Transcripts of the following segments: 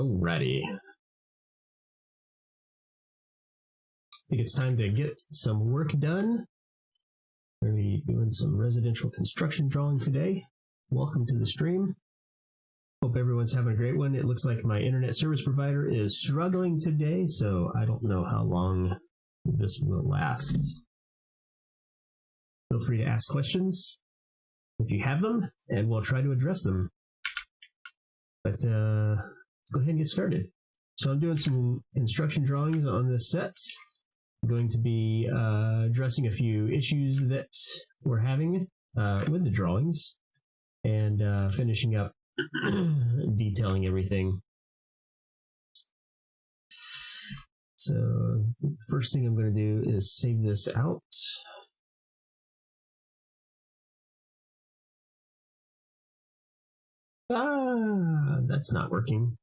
Alrighty. I think it's time to get some work done. We're going to be doing some residential construction drawing today. Welcome to the stream. Hope everyone's having a great one. It looks like my internet service provider is struggling today, so I don't know how long this will last. Feel free to ask questions if you have them, and we'll try to address them. But let's go ahead and get started. So I'm doing some construction drawings on this set. I'm going to be addressing a few issues that we're having with the drawings and finishing up detailing everything. So the first thing I'm going to do is save this out. That's not working.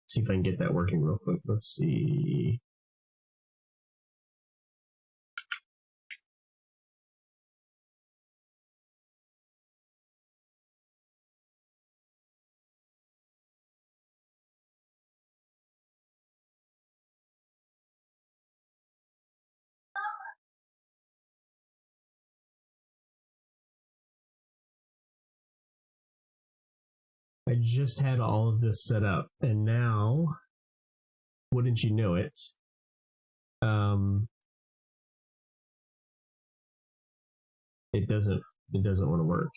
Let's see if I can get that working real quick. Let's see. I just had all of this set up, and now, wouldn't you know it, it doesn't want to work.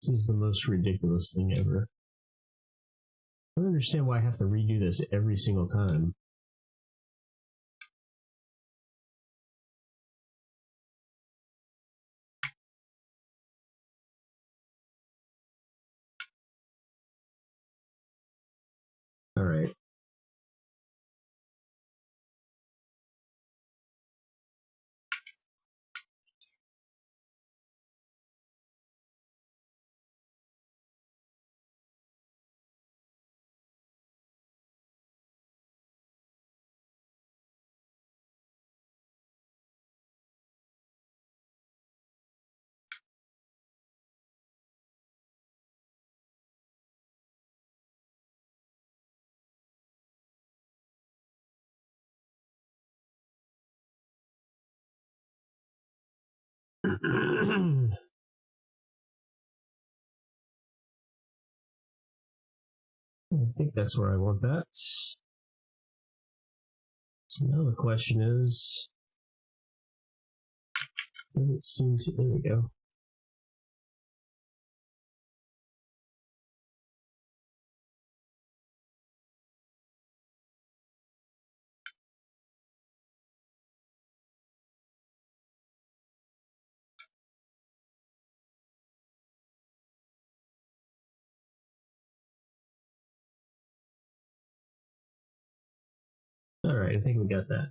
This is the most ridiculous thing ever. I don't understand why I have to redo this every single time. All right. I think that's where I want that. So now the question is, does it seem to, there we go. All right, I think we got that.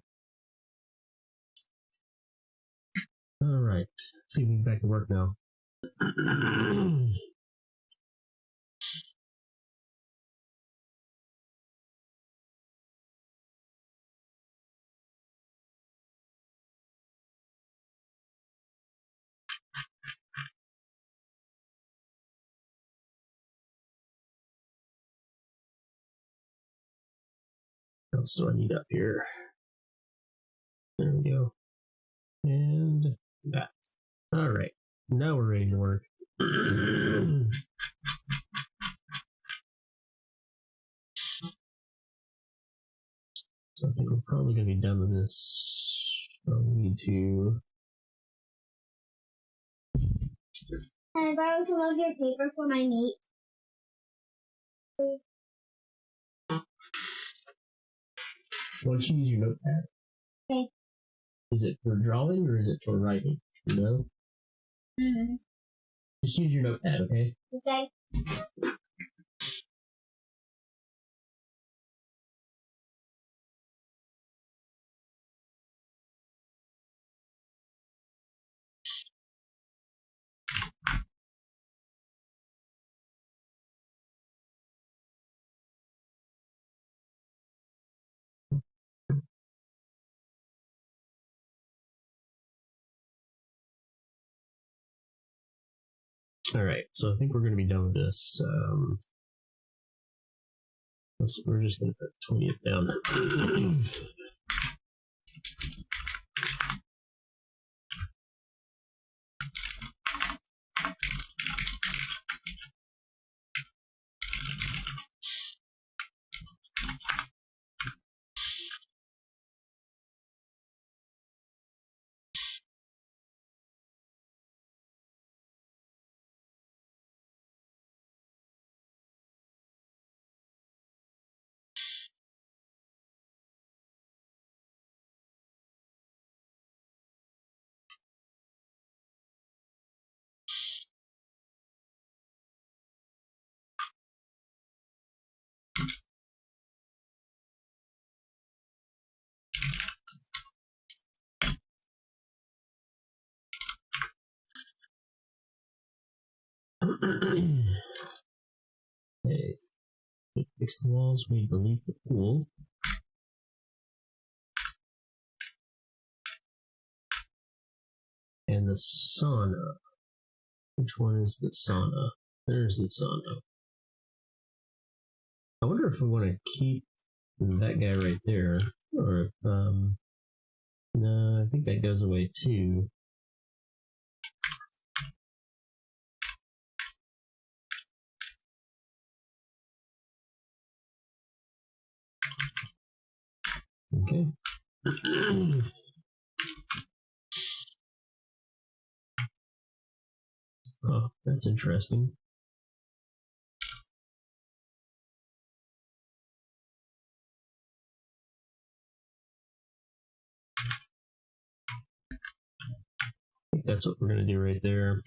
All right, let's see if we can get back to work now. What else do I need up here? There we go. And that. All right, now we're ready to work. So I think we're probably going to be done with this. So we need to. Can I borrow some of your paper for my meat? Why don't you use your notepad? Okay. Is it for drawing or is it for writing? No? Mm-hmm. Just use your notepad, okay? Okay. All right, so I think we're going to be done with this. We're just going to put 20th down. Okay. Fix the walls. We delete the pool. And the sauna. Which one is the sauna? There's the sauna. I wonder if we want to keep that guy right there, or if, no, I think that goes away too. Okay. Oh, that's interesting. I think that's what we're going to do right there.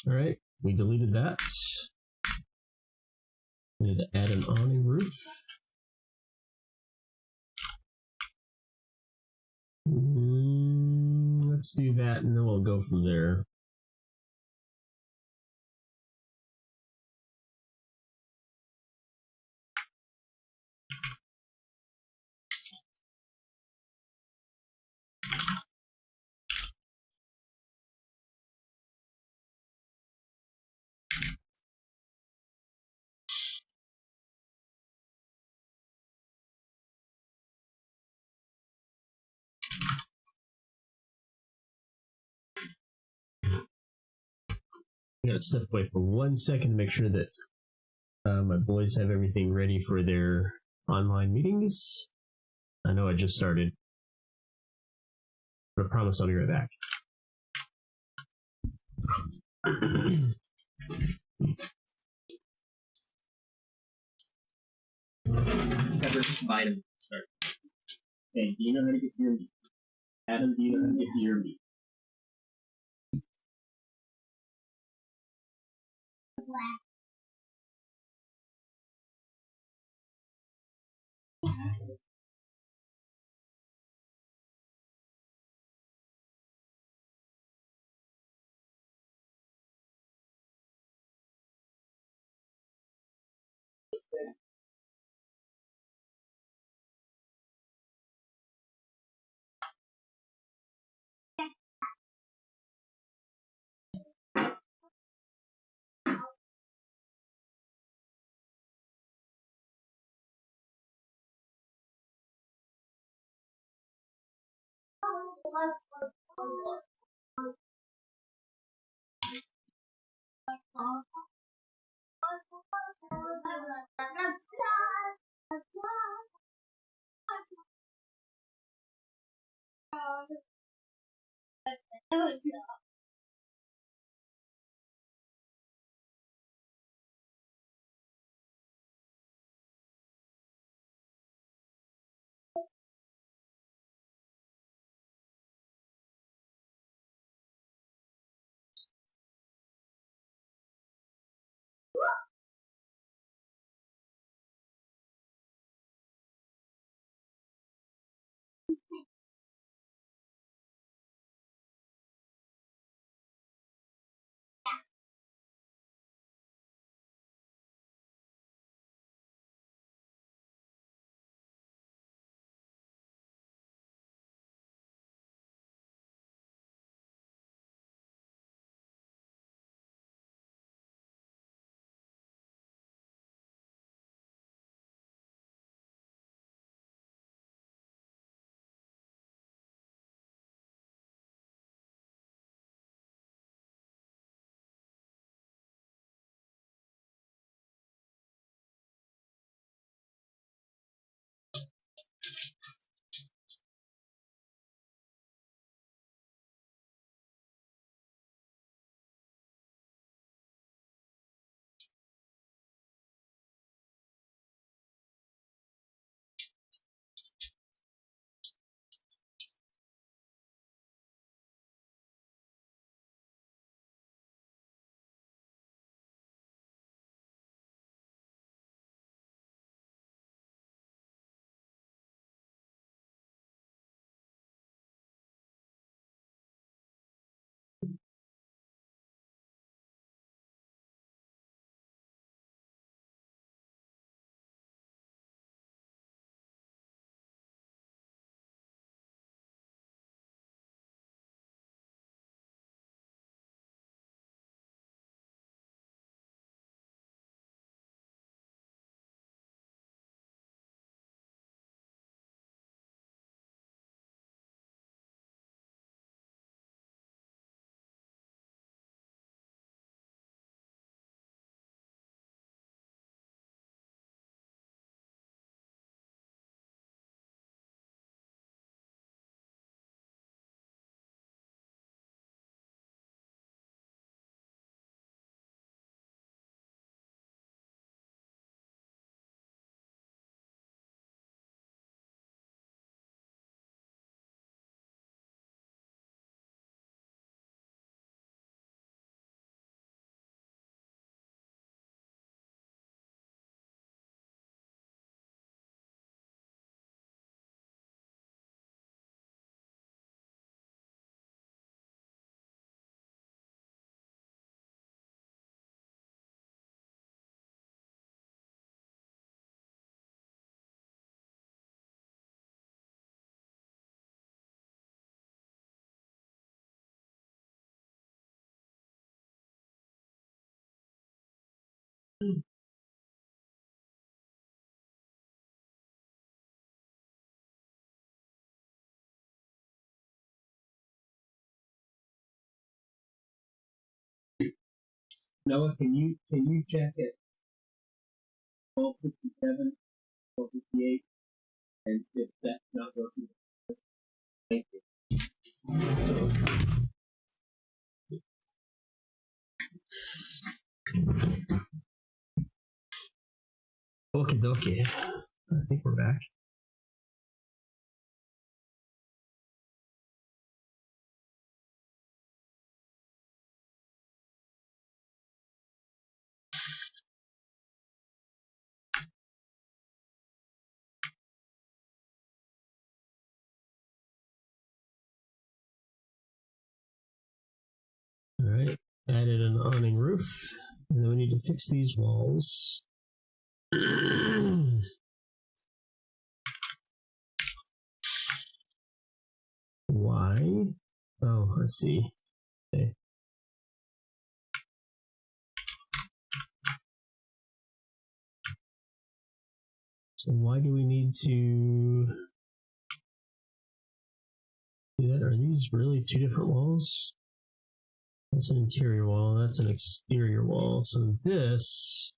All right, we deleted that. We need to add an awning roof. Let's do that, and then we'll go from there. I gotta step away for 1 second to make sure that my boys have everything ready for their online meetings. I know I just started, but I promise I'll be right back. Cover this vitamin. Start. Hey, do you know how to get to your meat? Adam, do you know how to get to your meat? Black. Noah, can you check it? 12:57, 12:58, and if that's not working, thank you. Okie dokie. I think we're back. All right, added an awning roof, and then we need to fix these walls. Why? Oh, let's see. Okay. So why do we need to do that? Are these really two different walls? That's an interior wall, that's an exterior wall. So this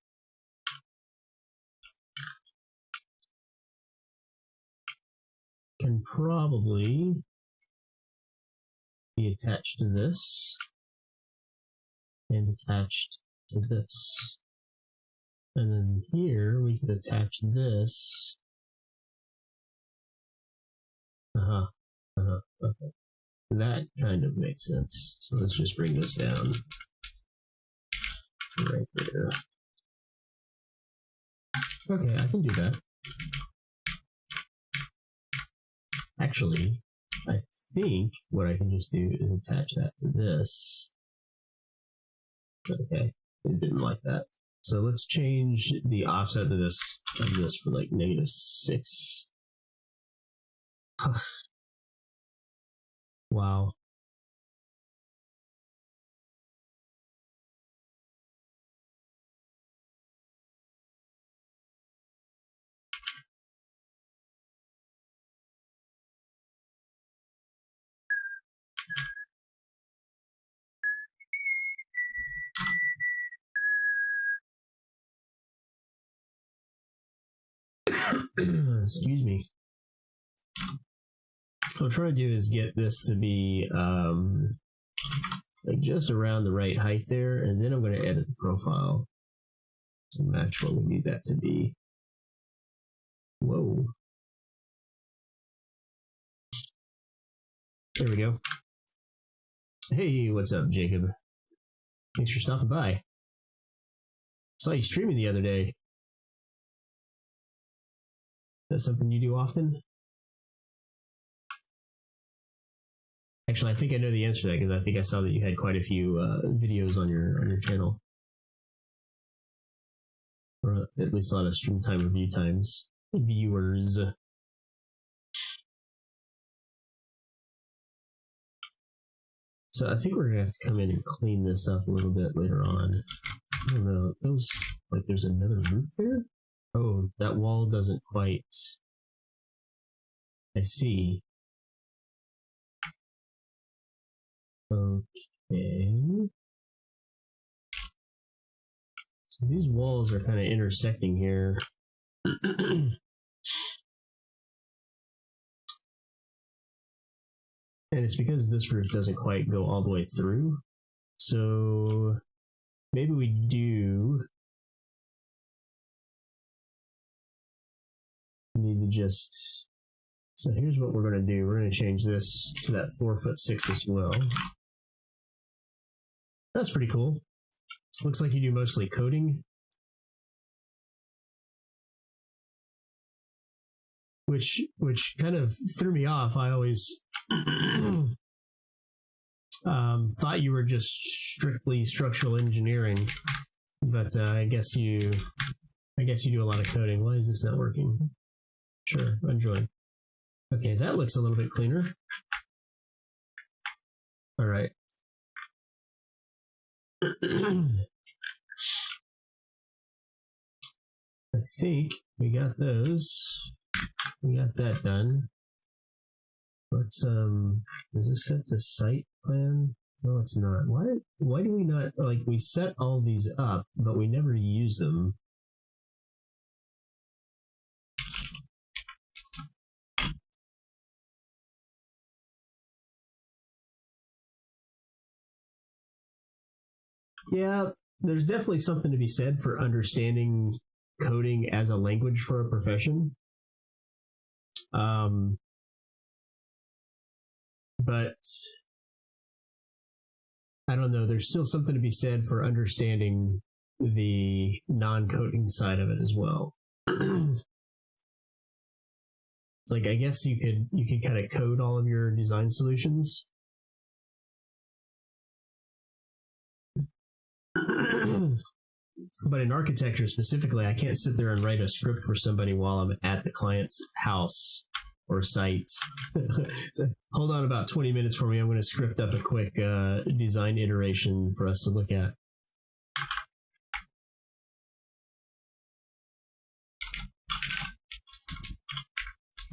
can probably be attached to this and attached to this. And then here we could attach this. Okay. That kind of makes sense. So let's just bring this down right there. Okay, I can do that. Actually, I think what I can just do is attach that to this. Okay, it didn't like that. So let's change the offset to this of this for like -6. Wow. Excuse me. So what I'm trying to do is get this to be like just around the right height there, and then I'm going to edit the profile to match what we need that to be. Whoa. There we go. Hey, what's up, Jacob? Thanks for stopping by. Saw you streaming the other day. That's something you do often? Actually, I think I know the answer to that because I think I saw that you had quite a few videos on your channel, or at least a lot of stream time review times. Viewers. So I think we're gonna have to come in and clean this up a little bit later on. I don't know. It feels like there's another roof there. Oh, that wall doesn't quite. I see. Okay. So these walls are kind of intersecting here. And it's because this roof doesn't quite go all the way through. So maybe we do need to just. So here's what we're going to do. We're going to change this to that 4'6" as well. That's pretty cool. Looks like you do mostly coding. Which kind of threw me off. I always thought you were just strictly structural engineering, but I guess you do a lot of coding. Why is this not working? Sure, enjoy. Okay, that looks a little bit cleaner. All right. I think we got those. We got that done. Let's is this set to site plan? No, it's not. Why do we not, like, we set all these up, but we never use them? Yeah, there's definitely something to be said for understanding coding as a language for a profession. But I don't know, there's still something to be said for understanding the non-coding side of it as well. It's like, I guess you could kind of code all of your design solutions. But in architecture specifically, I can't sit there and write a script for somebody while I'm at the client's house or site. So hold on about 20 minutes for me. I'm going to script up a quick design iteration for us to look at.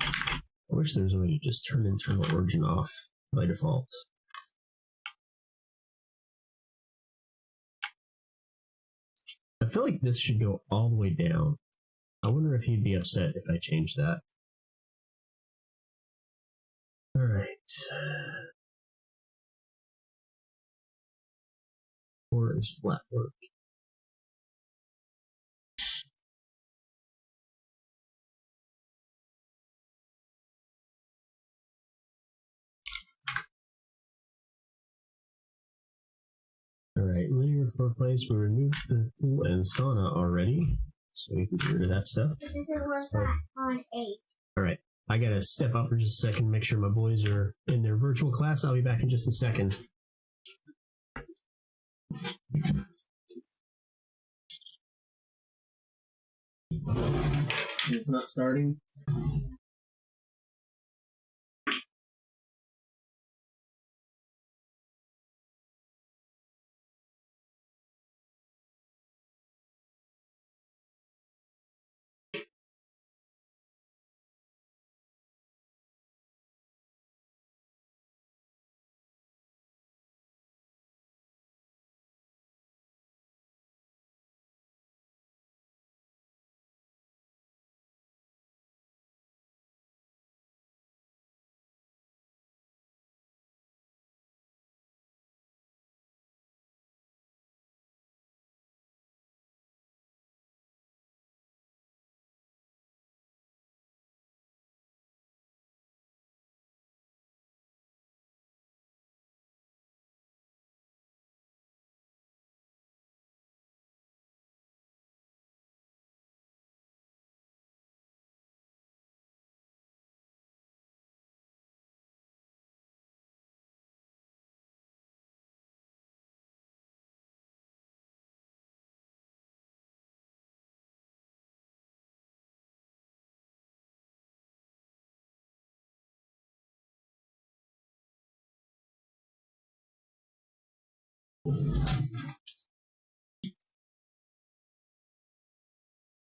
I wish there was a way to just turn internal origin off by default. I feel like this should go all the way down. I wonder if he'd be upset if I change that. All right. Or is flat work? All right, linear fireplace. We removed the pool and sauna already, so we can get rid of that stuff. It doesn't work on 8. All right, I gotta step out for just a second, make sure my boys are in their virtual class. I'll be back in just a second. It's not starting.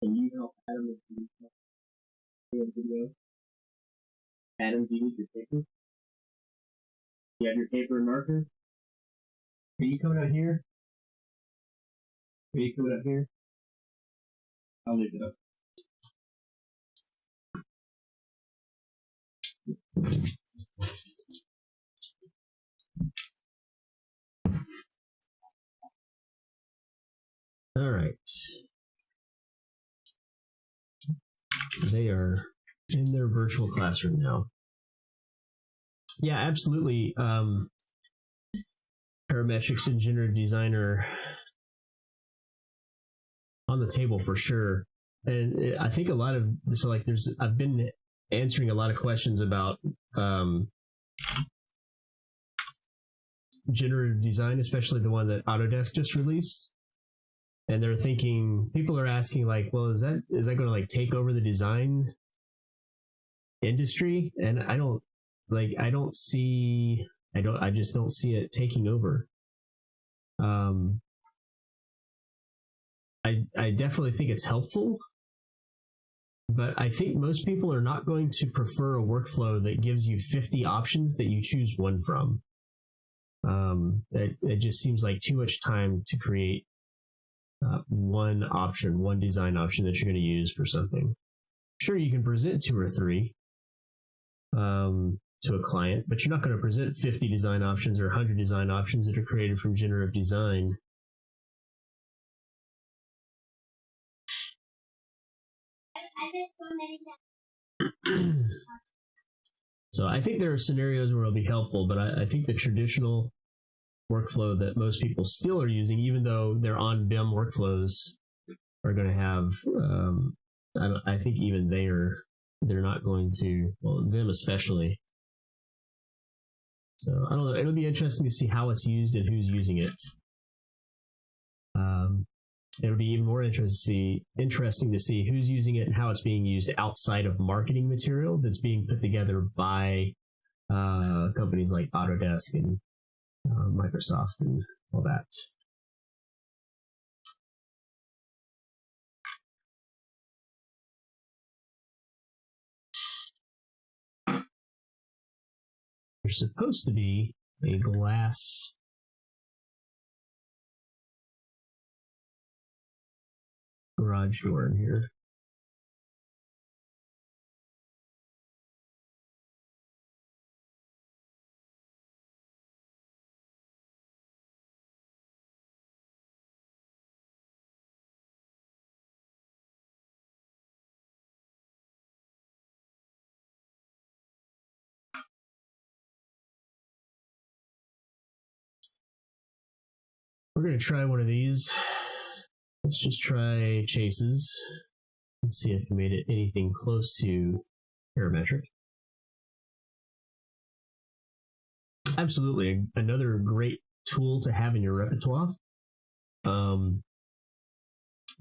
Can you help Adam with the video? Adam, do you need your paper? You have your paper and marker? Can you come out here? Can you come out here? I'll leave it up. All right. They are in their virtual classroom now. Yeah, absolutely. Parametrics and generative design are on the table for sure. And I think a lot of this, like, I've been answering a lot of questions about generative design, especially the one that Autodesk just released. And they're thinking, people are asking, like, well, is that going to like take over the design industry? And I just don't see it taking over. I definitely think it's helpful, but I think most people are not going to prefer a workflow that gives you 50 options that you choose one from. It just seems like too much time to create one option, one design option that you're going to use for something. Sure, you can present 2 or 3 to a client, but you're not going to present 50 design options or 100 design options that are created from generative design. So I think there are scenarios where it'll be helpful, but I think the traditional workflow that most people still are using, even though they're on BIM workflows, are going to have, I think even they're not going to, well, them especially. So I don't know. It'll be interesting to see how it's used and who's using it. It'll be even more interesting to see who's using it and how it's being used outside of marketing material that's being put together by companies like Autodesk and Microsoft and all that. There's supposed to be a glass garage door in here. We're going to try one of these. Let's just try chases and see if we made it anything close to parametric. Absolutely. Another great tool to have in your repertoire. And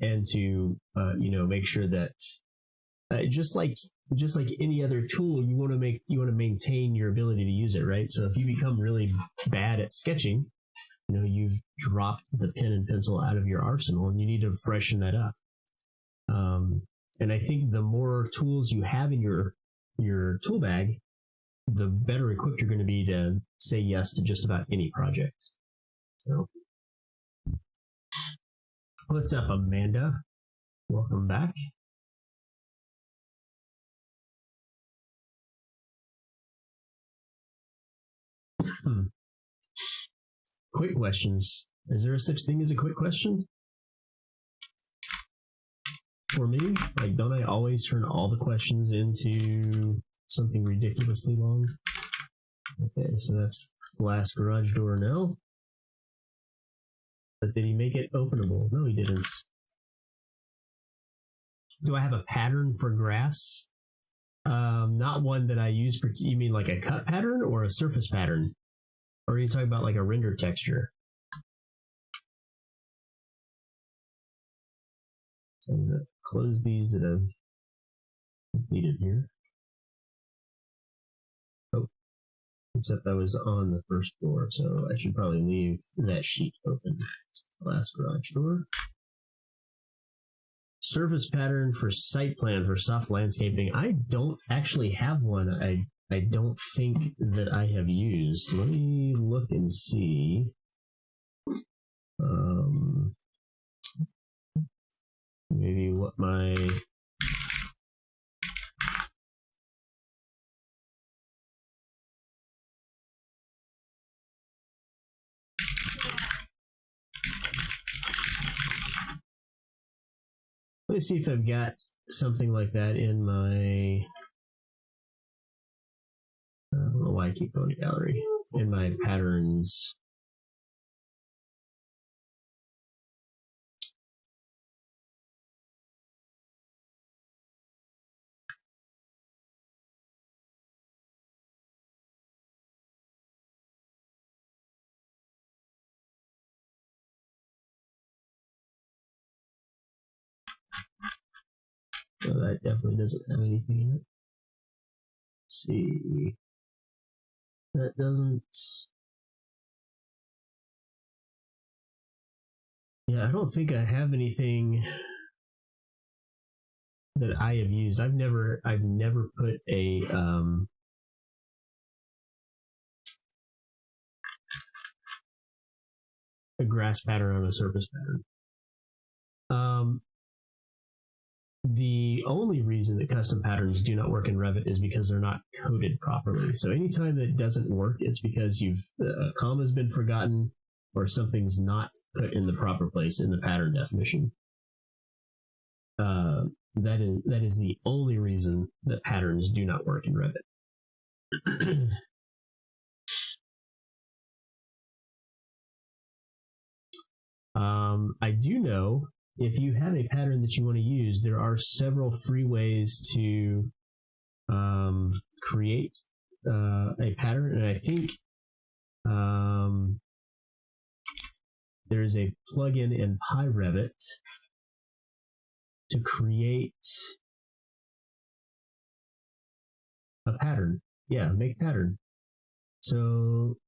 to, make sure that just like any other tool, you want to maintain your ability to use it, right? So if you become really bad at sketching, you've dropped the pen and pencil out of your arsenal and you need to freshen that up. And I think the more tools you have in your tool bag, the better equipped you're going to be to say yes to just about any project. So, what's up, Amanda? Welcome back. Quick questions. Is there a such thing as a quick question? For me, don't I always turn all the questions into something ridiculously long? Okay, so that's glass garage door now. But did he make it openable? No, he didn't. Do I have a pattern for grass? Not one that I use for, you mean like a cut pattern or a surface pattern? Or are you talking about like a render texture? So I'm going to close these that I've completed here. Oh, except I was on the first floor, so I should probably leave that sheet open. Glass garage door. Surface pattern for site plan for soft landscaping. I don't actually have one. I don't think that I have used. Let me look and see. Maybe what my let me see if I've got something like that in my I don't know why I keep going to gallery. In my patterns. So that definitely doesn't have anything in it. Let's see. That doesn't. Yeah, I don't think I have anything that I have used. I've never put a a grass pattern on a surface pattern. The only reason that custom patterns do not work in Revit is because they're not coded properly. So anytime that it doesn't work, it's because a comma's been forgotten or something's not put in the proper place in the pattern definition. That is the only reason that patterns do not work in Revit. I do know if you have a pattern that you want to use, there are several free ways to create a pattern, and I think there's a plugin in Revit to create a pattern. Yeah, make pattern. So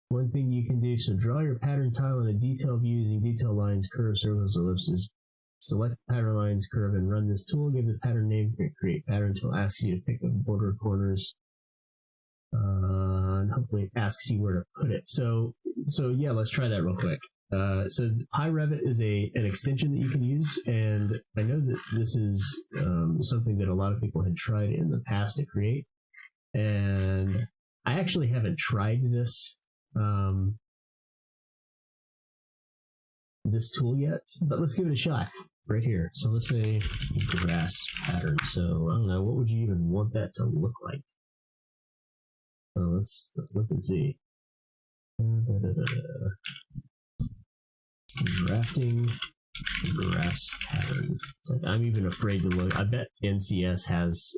one thing you can do, so draw your pattern tile in a detail view using detail lines, curves, circles, ellipses. Select pattern lines, curve, and run this tool. Give the pattern name, create pattern tool, asks you to pick up border corners, and hopefully it asks you where to put it. So yeah, let's try that real quick. So Revit is an extension that you can use, and I know that this is something that a lot of people had tried in the past to create, and I actually haven't tried this tool yet, but let's give it a shot right here. So let's say grass pattern. So I don't know, what would you even want that to look like? Let's look and see. Drafting grass pattern. It's like I'm even afraid to look. I bet NCS has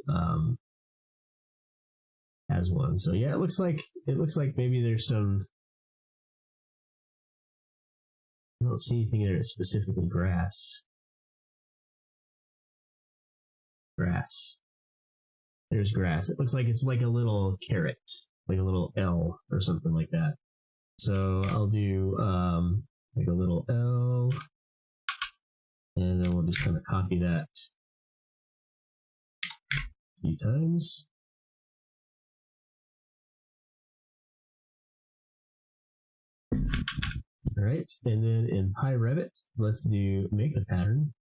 one. So yeah, it looks like maybe there's some. I don't see anything there that's specifically grass. Grass. There's grass. It looks like it's like a little carrot, like a little L or something like that. So I'll do like a little L, and then we'll just kind of copy that a few times. All right, and then in Revit, let's do make a pattern.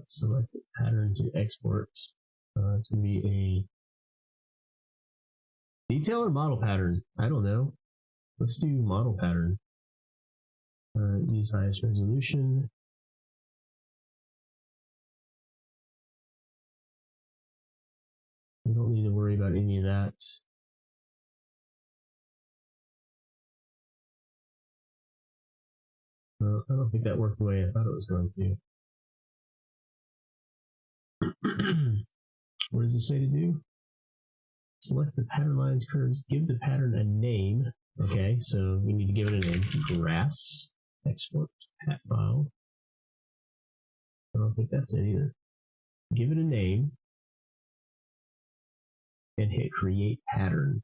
Select the pattern to export. It's going to be a detail or model pattern. I don't know. Let's do model pattern. Use highest resolution. We don't need to worry about any of that. I don't think that worked the way I thought it was going to. What does it say to do? Select the pattern lines, curves, give the pattern a name. Okay, so we need to give it a name. Grass, export, pat file. I don't think that's it either. Give it a name and hit create pattern.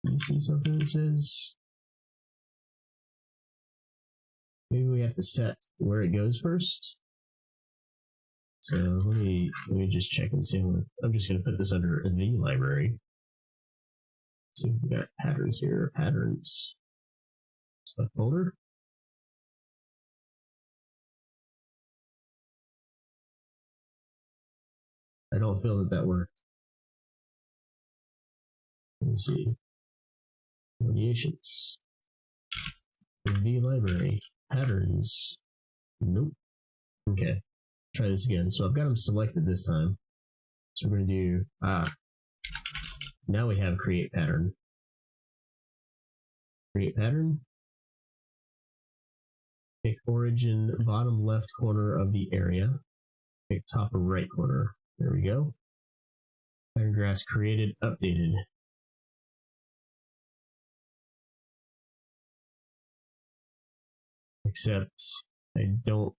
You see something that says maybe we have to set where it goes first. So let me just check and see. I'm just going to put this under the library. Let's see if we got patterns here. Patterns. Select folder. I don't feel that worked. Let me see. Variations. The library. Patterns. Nope. Okay. Try this again. So I've got them selected this time. So we're going to do, now we have create pattern. Create pattern. Pick origin, bottom left corner of the area. Pick top right corner. There we go. Pattern grass created, updated. Except I don't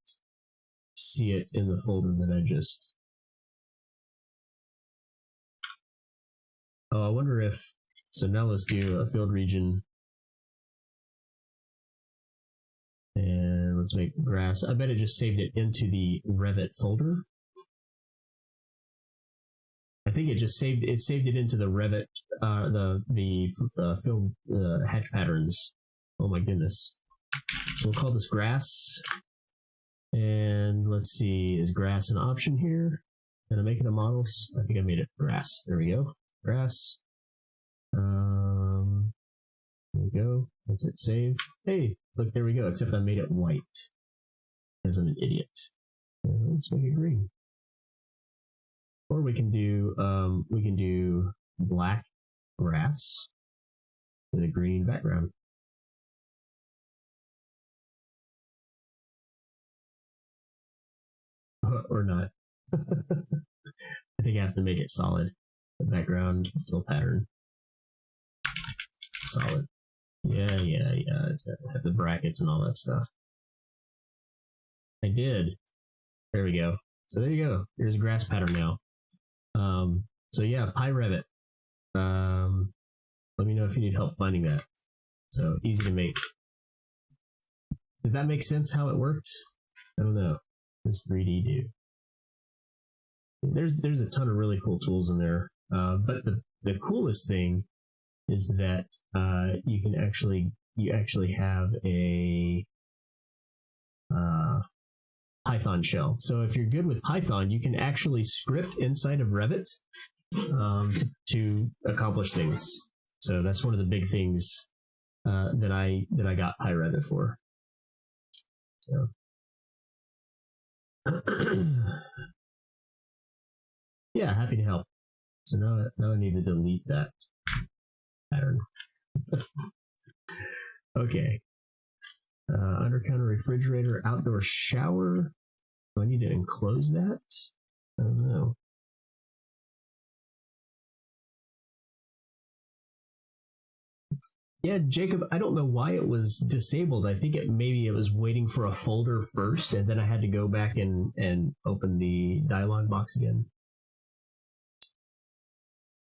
see it in the folder that I just. Oh, I wonder if. So now let's do a field region. And let's make grass. I bet it just saved it into the Revit folder. I think it just saved it into the Revit, the film hatch patterns. Oh my goodness. So we'll call this grass. And let's see, is grass an option here? Can I make it a model? I think I made it grass. There we go. Grass. There we go. Let's hit save. Hey, look, there we go. Except I made it white because I'm an idiot. Let's make it green. Or we can do black grass with a green background. Or not. I think I have to make it solid. The background fill pattern. Solid. Yeah. It's have the brackets and all that stuff. I did. There we go. So there you go. Here's a grass pattern now. So yeah, PyRevit. Let me know if you need help finding that. So easy to make. Did that make sense how it worked? I don't know. This 3D do. There's a ton of really cool tools in there. But the coolest thing is that you actually have a Python shell. So if you're good with Python, you can actually script inside of Revit to accomplish things. So that's one of the big things that I got PyRevit for. So yeah, happy to help. So now I need to delete that pattern. Okay. Under counter refrigerator, outdoor shower. Do I need to enclose that? I don't know. Yeah, Jacob, I don't know why it was disabled. I think maybe it was waiting for a folder first, and then I had to go back and open the dialog box again.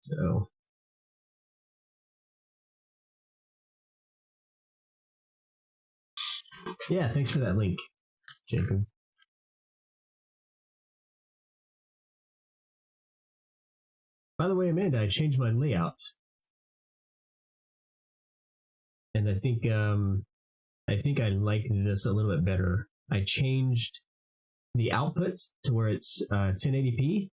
So yeah, thanks for that link, Jacob. By the way, Amanda, I changed my layout. And I think I like this a little bit better. I changed the output to where it's 1080p,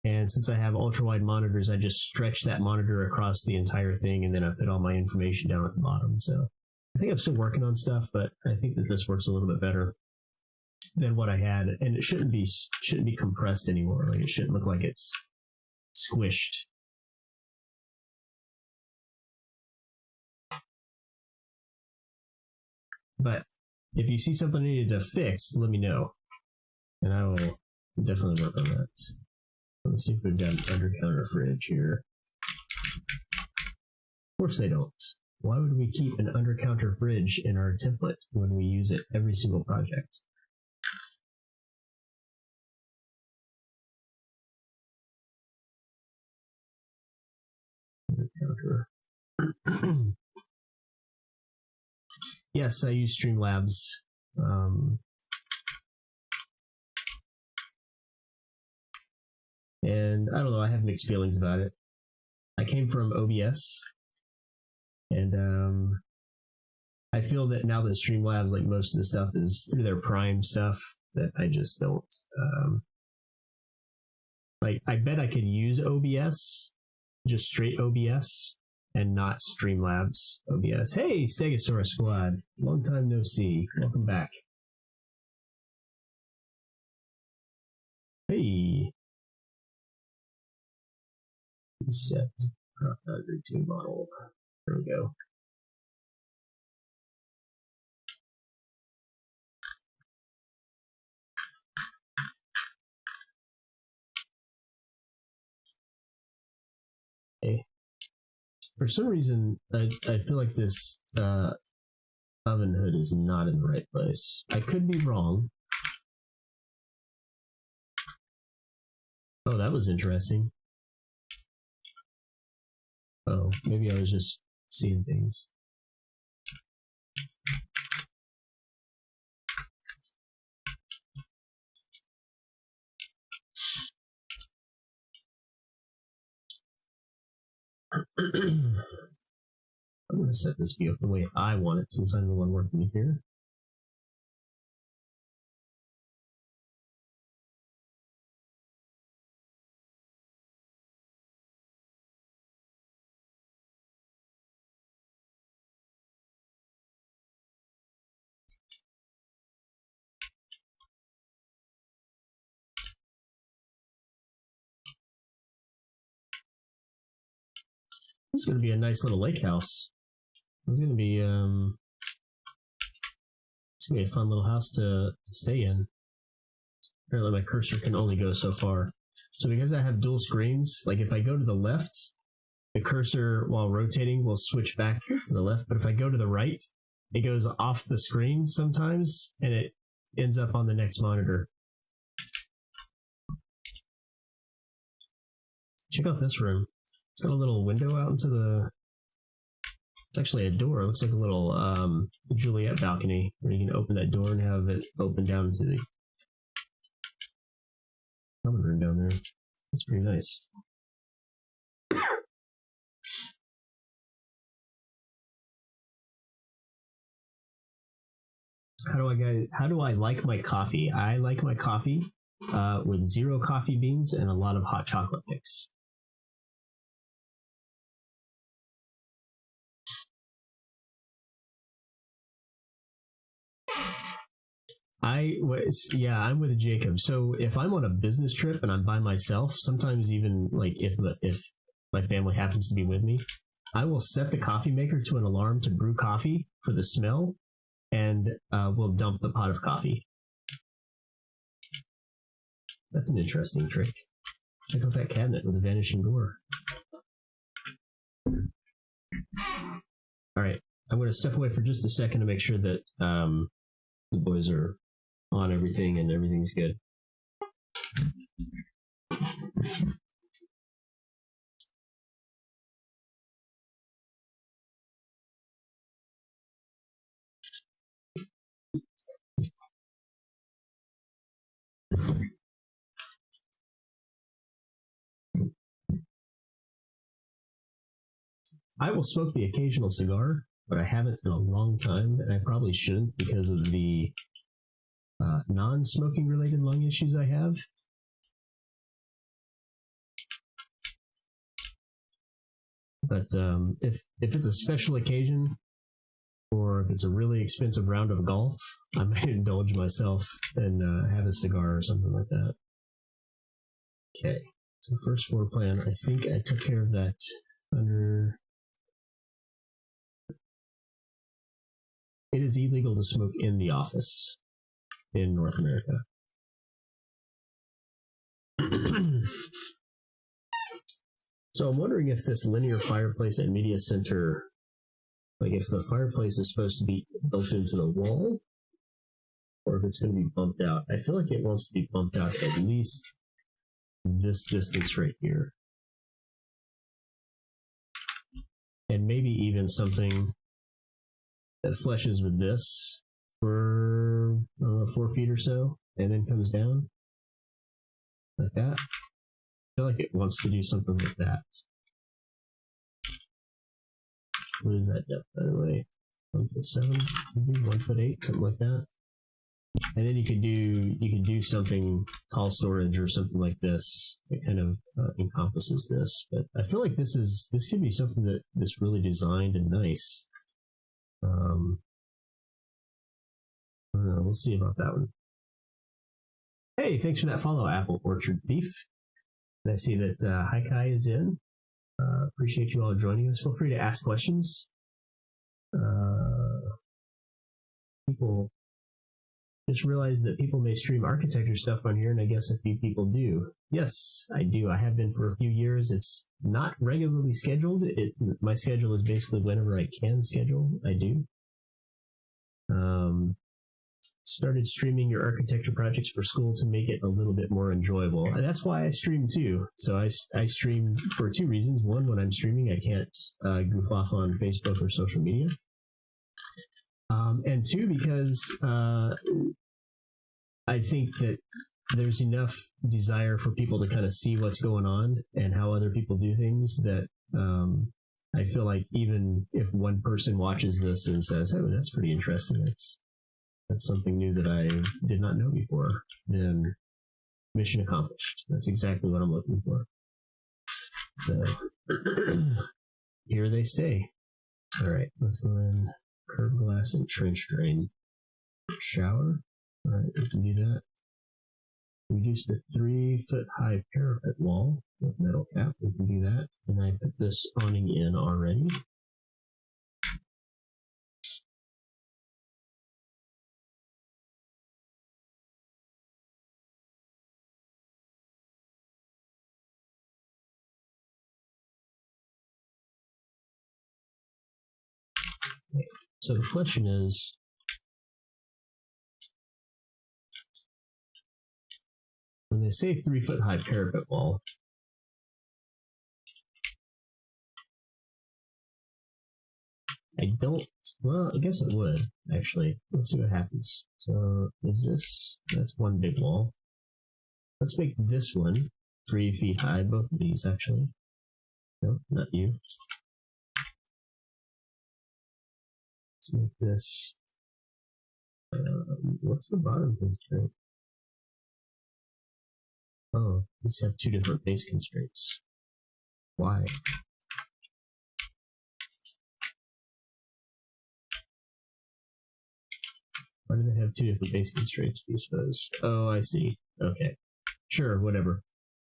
and since I have ultra wide monitors, I just stretch that monitor across the entire thing, and then I put all my information down at the bottom. So I think I'm still working on stuff, but I think that this works a little bit better than what I had, and it shouldn't be compressed anymore. Like, it shouldn't look like it's squished. But if you see something I needed to fix, let me know, and I will definitely work on that. So let's see if we've got an under counter fridge here. Of course they don't. Why would we keep an under counter fridge in our template when we use it every single project? Under counter. Yes, I use Streamlabs. And I don't know, I have mixed feelings about it. I came from OBS, and I feel that now that Streamlabs, like most of the stuff, is through their Prime stuff, that I just don't. Like, I bet I could use OBS, just straight OBS, and not Streamlabs OBS. Hey, Stegosaurus Squad. Long time no see. Welcome back. Hey. Set routine model. There we go. Okay. For some reason, I feel like this oven hood is not in the right place. I could be wrong. Oh, that was interesting. Oh, maybe I was just seeing things. I'm going to set this view up the way I want it since I'm the one working here. This is going to be a nice little lake house. It's going to be a fun little house to stay in. Apparently my cursor can only go so far. So because I have dual screens, like if I go to the left, the cursor while rotating will switch back to the left. But if I go to the right, it goes off the screen sometimes and it ends up on the next monitor. Check out this room. It's got a little window out into the... It's actually a door. It looks like a little Juliet balcony where you can open that door and have it open down into the common room down there. That's pretty nice. How do I like my coffee? I like my coffee with 0 coffee beans and a lot of hot chocolate mix. I'm with Jacob. So if I'm on a business trip and I'm by myself, sometimes even like if my family happens to be with me, I will set the coffee maker to an alarm to brew coffee for the smell, and we'll dump the pot of coffee. That's an interesting trick. Check out that cabinet with a vanishing door. All right, I'm going to step away for just a second to make sure that the boys are on everything and everything's good. I will smoke the occasional cigar, but I haven't in a long time, and I probably shouldn't because of the non-smoking related lung issues I have. But if it's a special occasion, or if it's a really expensive round of golf, I might indulge myself and have a cigar or something like that. Okay, so first floor plan, I think I took care of that under... It is illegal to smoke in the office in North America. So I'm wondering if this linear fireplace at Media Center, like if the fireplace is supposed to be built into the wall, or if it's going to be bumped out. I feel like it wants to be bumped out at least this distance right here. And maybe even something that fleshes with this for, I don't know, 4 feet or so, and then comes down like that. I feel like it wants to do something like that. What is that depth, by the way? 1'7", maybe 1'8", something like that. And then you could do something tall storage or something like this that kind of encompasses this. But I feel like this could be something that's really designed and nice. I don't know, we'll see about that one. Hey, thanks for that follow, Apple Orchard Thief. And I see that Haikai is in. Appreciate you all joining us. Feel free to ask questions. People just realized that people may stream architecture stuff on here, and I guess a few people do. Yes, I do. I have been for a few years. It's not regularly scheduled. My schedule is basically whenever I can schedule, I do. Started streaming your architecture projects for school to make it a little bit more enjoyable. And that's why I stream too. So I stream for 2 reasons. One, when I'm streaming, I can't goof off on Facebook or social media. And 2, because I think that there's enough desire for people to kind of see what's going on and how other people do things that I feel like even if one person watches this and says, "Oh, that's pretty interesting. That's something new that I did not know before," then mission accomplished. That's exactly what I'm looking for. So here they stay. All right, let's go in curved glass and trench drain. Shower. All right, we can do that. Reduce the 3-foot high parapet wall with metal cap. We can do that. And I put this awning in already. Okay. So the question is, when they say 3-foot high parapet wall, I guess it would, actually. Let's see what happens. So, is this, that's one big wall. Let's make this one 3 feet high, both of these, actually. No, not you. Let's make this, what's the bottom constraint? Oh, these have 2 different base constraints. Why? Why do they have 2 different base constraints, do you suppose? Oh, I see. Okay. Sure, whatever.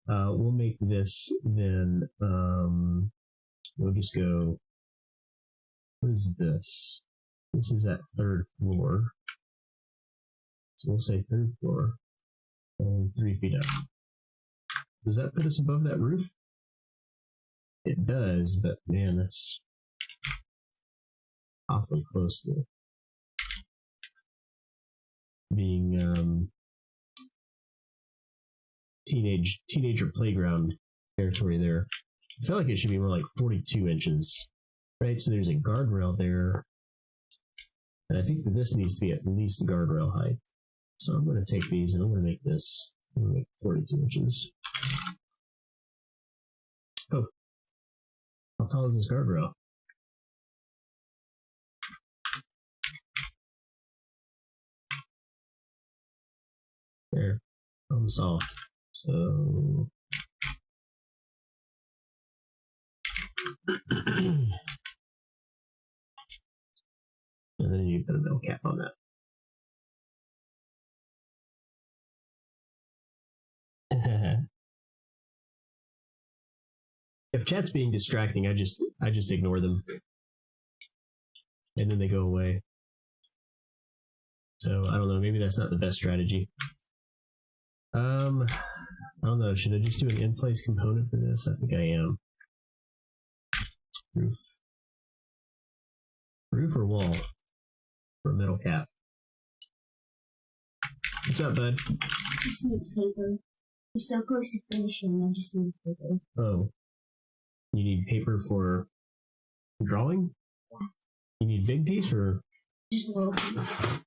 We'll make this then, we'll just go, what is this? This is at 3rd floor. So we'll say 3rd floor and 3 feet up. Does that put us above that roof? It does, but man, that's awfully close to being teenager playground territory there. I feel like it should be more like 42 inches, right? So there's a guardrail there, and I think that this needs to be at least the guardrail height. So I'm going to take these and I'm going to make this, 42 inches. Oh, how tall is this guardrail? There, problem solved. So, and then you put a metal cap on that. If chat's being distracting, I just ignore them, and then they go away. So I don't know. Maybe that's not the best strategy. I don't know. Should I just do an in-place component for this? I think I am. Roof or wall for a metal cap. What's up, bud? I just need paper. I'm so close to finishing. I just need paper. Oh, you need paper for drawing? Yeah. You need a big piece or just a little piece?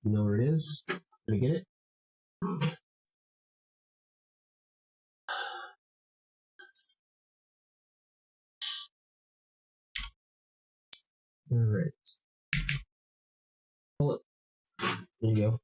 You know where it is? Did I get it? All right. Pull it. There you go.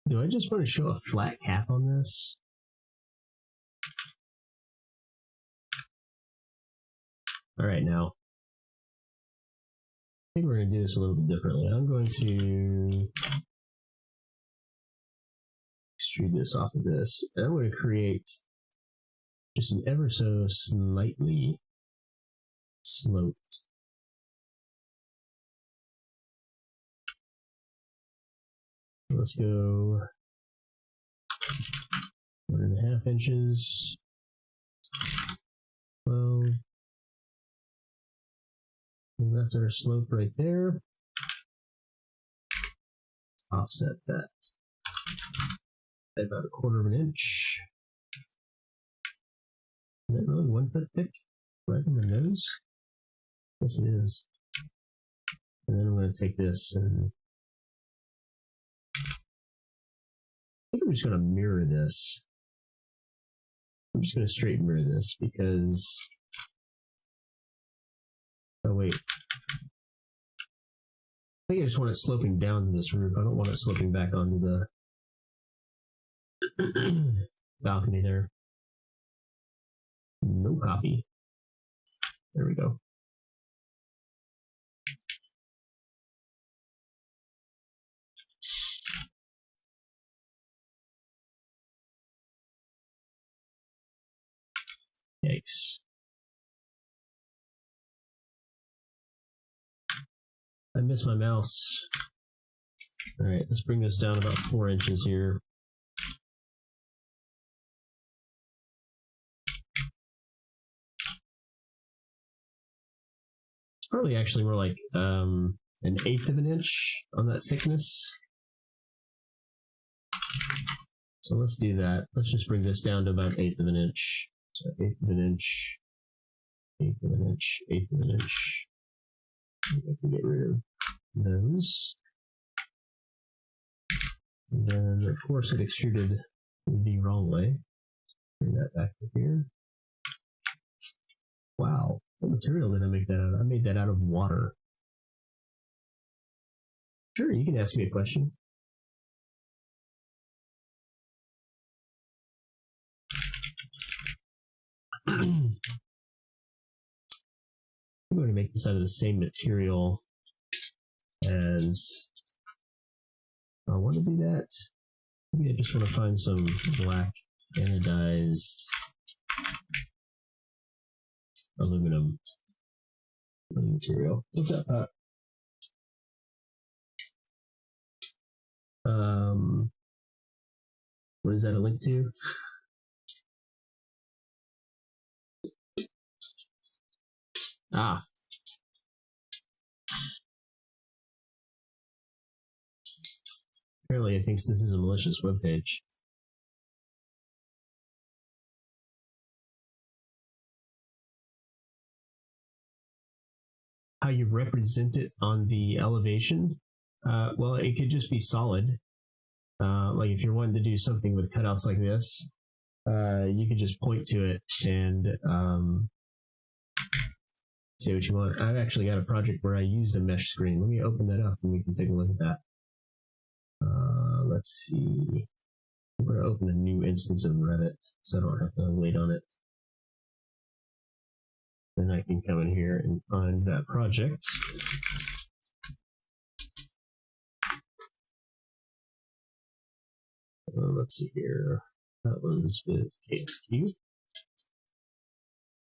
Do I just want to show a flat cap on this? All right, now. I think we're going to do this a little bit differently. I'm going to extrude this off of this. And I'm going to create just an ever so slightly sloped. Let's go 1.5 inches. 12. And that's our slope right there. Offset that by about 1/4 inch. Is that really 1 foot thick? Right in the nose? Yes, it is. And then I'm going to take this and I think I'm just going to mirror this. I'm just going to straight mirror this because. Oh, wait. I think I just want it sloping down to this roof. I don't want it sloping back onto the balcony there. No copy. There we go. Yikes. I missed my mouse. All right, let's bring this down about 4 inches here. It's probably actually more like 1/8 of an inch on that thickness. So let's do that. Let's just bring this down to about 1/8 of an inch. So 1/8 of an inch, 1/8 of an inch, 1/8 of an inch. I think I can get rid of those. And then, of course, it extruded the wrong way. Bring that back to here. Wow, what material did I make that out of? I made that out of water. Sure, you can ask me a question. I'm going to make this out of the same material as I want to do that. Maybe I just want to find some black anodized aluminum material. What's up? What is that a link to? Ah. Apparently, it thinks this is a malicious webpage. How you represent it on the elevation? Well, it could just be solid. Like if you're wanting to do something with cutouts like this, you could just point to it and see what you want. I've actually got a project where I used a mesh screen. Let me open that up and we can take a look at that. Let's see. I'm going to open a new instance of Revit so I don't have to wait on it. Then I can come in here and find that project. Let's see here. That one's with KSQ.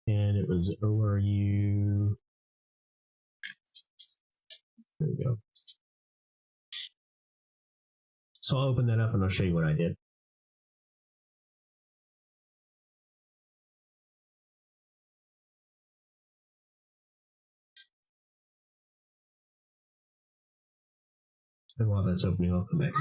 And it was ORU. There we go. So I'll open that up and I'll show you what I did. And while that's opening, I'll come back.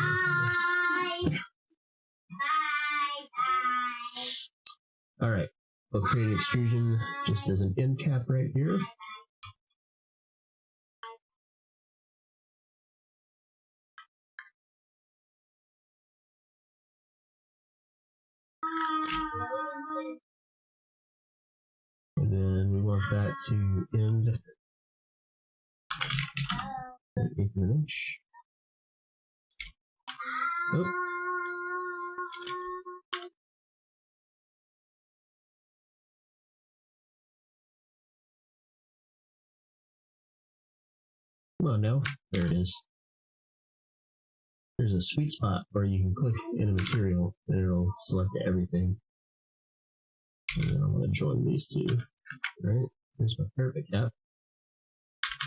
All right, we'll create an extrusion just as an end cap right here. And then we want that to end at 1/8 of an inch. Oh. Come on now. There it is. There's a sweet spot where you can click in a material and it'll select everything. And then I'm going to join these two. All right. There's my parapet cap.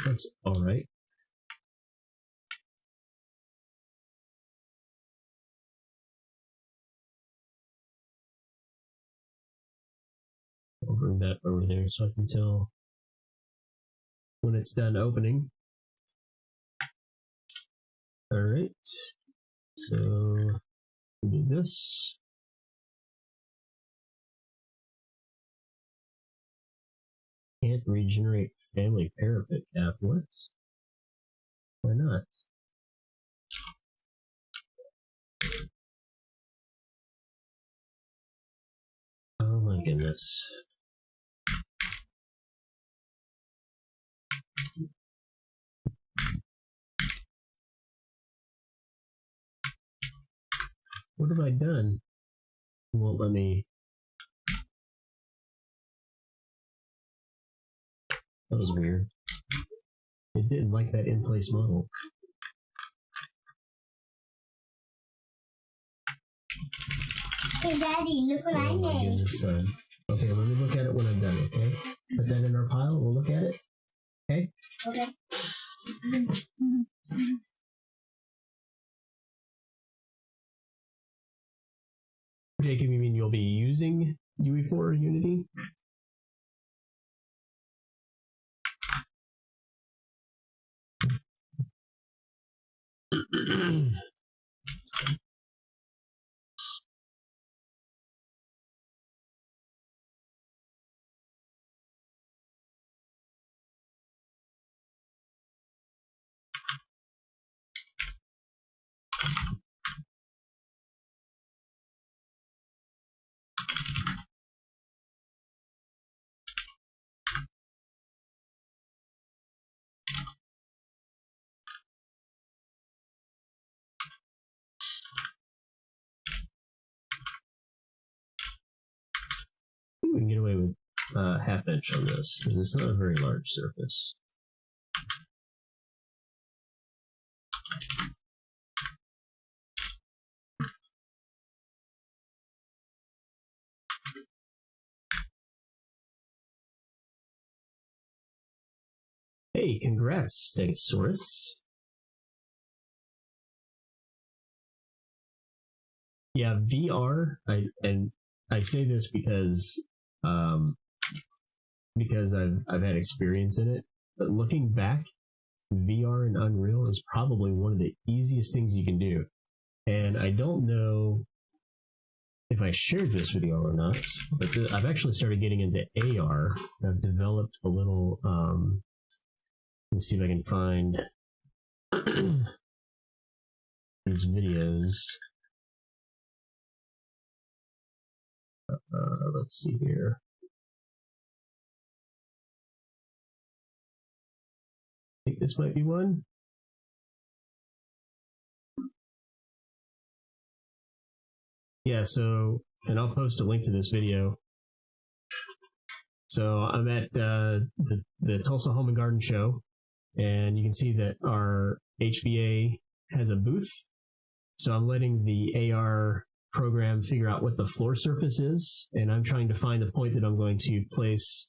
That's all right. I'll bring that over there so I can tell when it's done opening. All right, so do this. Can't regenerate family parapet cap. What? Why not? Oh my goodness. What have I done? It won't let me. That was weird. It didn't like that in-place model. Hey, Daddy, look what I Oh my made. goodness, son. Okay, let me look at it when I'm done, okay? Put that in our pile, we'll look at it. Okay? Okay. Jacob, you mean you'll be using UE4 or Unity? We can get away with half inch on this because it's not a very large surface. Hey, congrats, Stegosaurus. Yeah, VR. I say this because I've had experience in it. But looking back, VR and Unreal is probably one of the easiest things you can do. And I don't know if I shared this with y'all or not, but I've actually started getting into AR. I've developed a little. Let me see if I can find these videos. Let's see here. I think this might be one. Yeah, so, and I'll post a link to this video. So I'm at the Tulsa Home and Garden Show, and you can see that our HBA has a booth. So I'm letting the AR program figure out what the floor surface is, and I'm trying to find the point that I'm going to place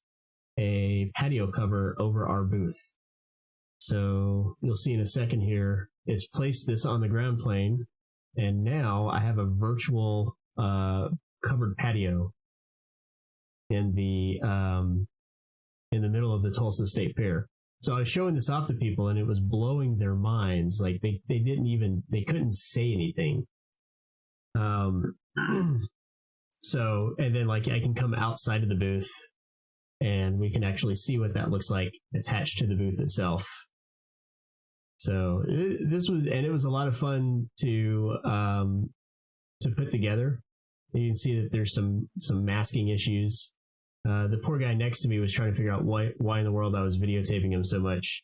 a patio cover over our booth. So you'll see in a second here, it's placed this on the ground plane, and now I have a virtual covered patio in the middle of the Tulsa State Fair. So I was showing this off to people, and it was blowing their minds. Like they couldn't say anything. So, and then like I can come outside of the booth, and we can actually see what that looks like attached to the booth itself. So it was a lot of fun to put together. You can see that there's some masking issues. The poor guy next to me was trying to figure out why in the world I was videotaping him so much.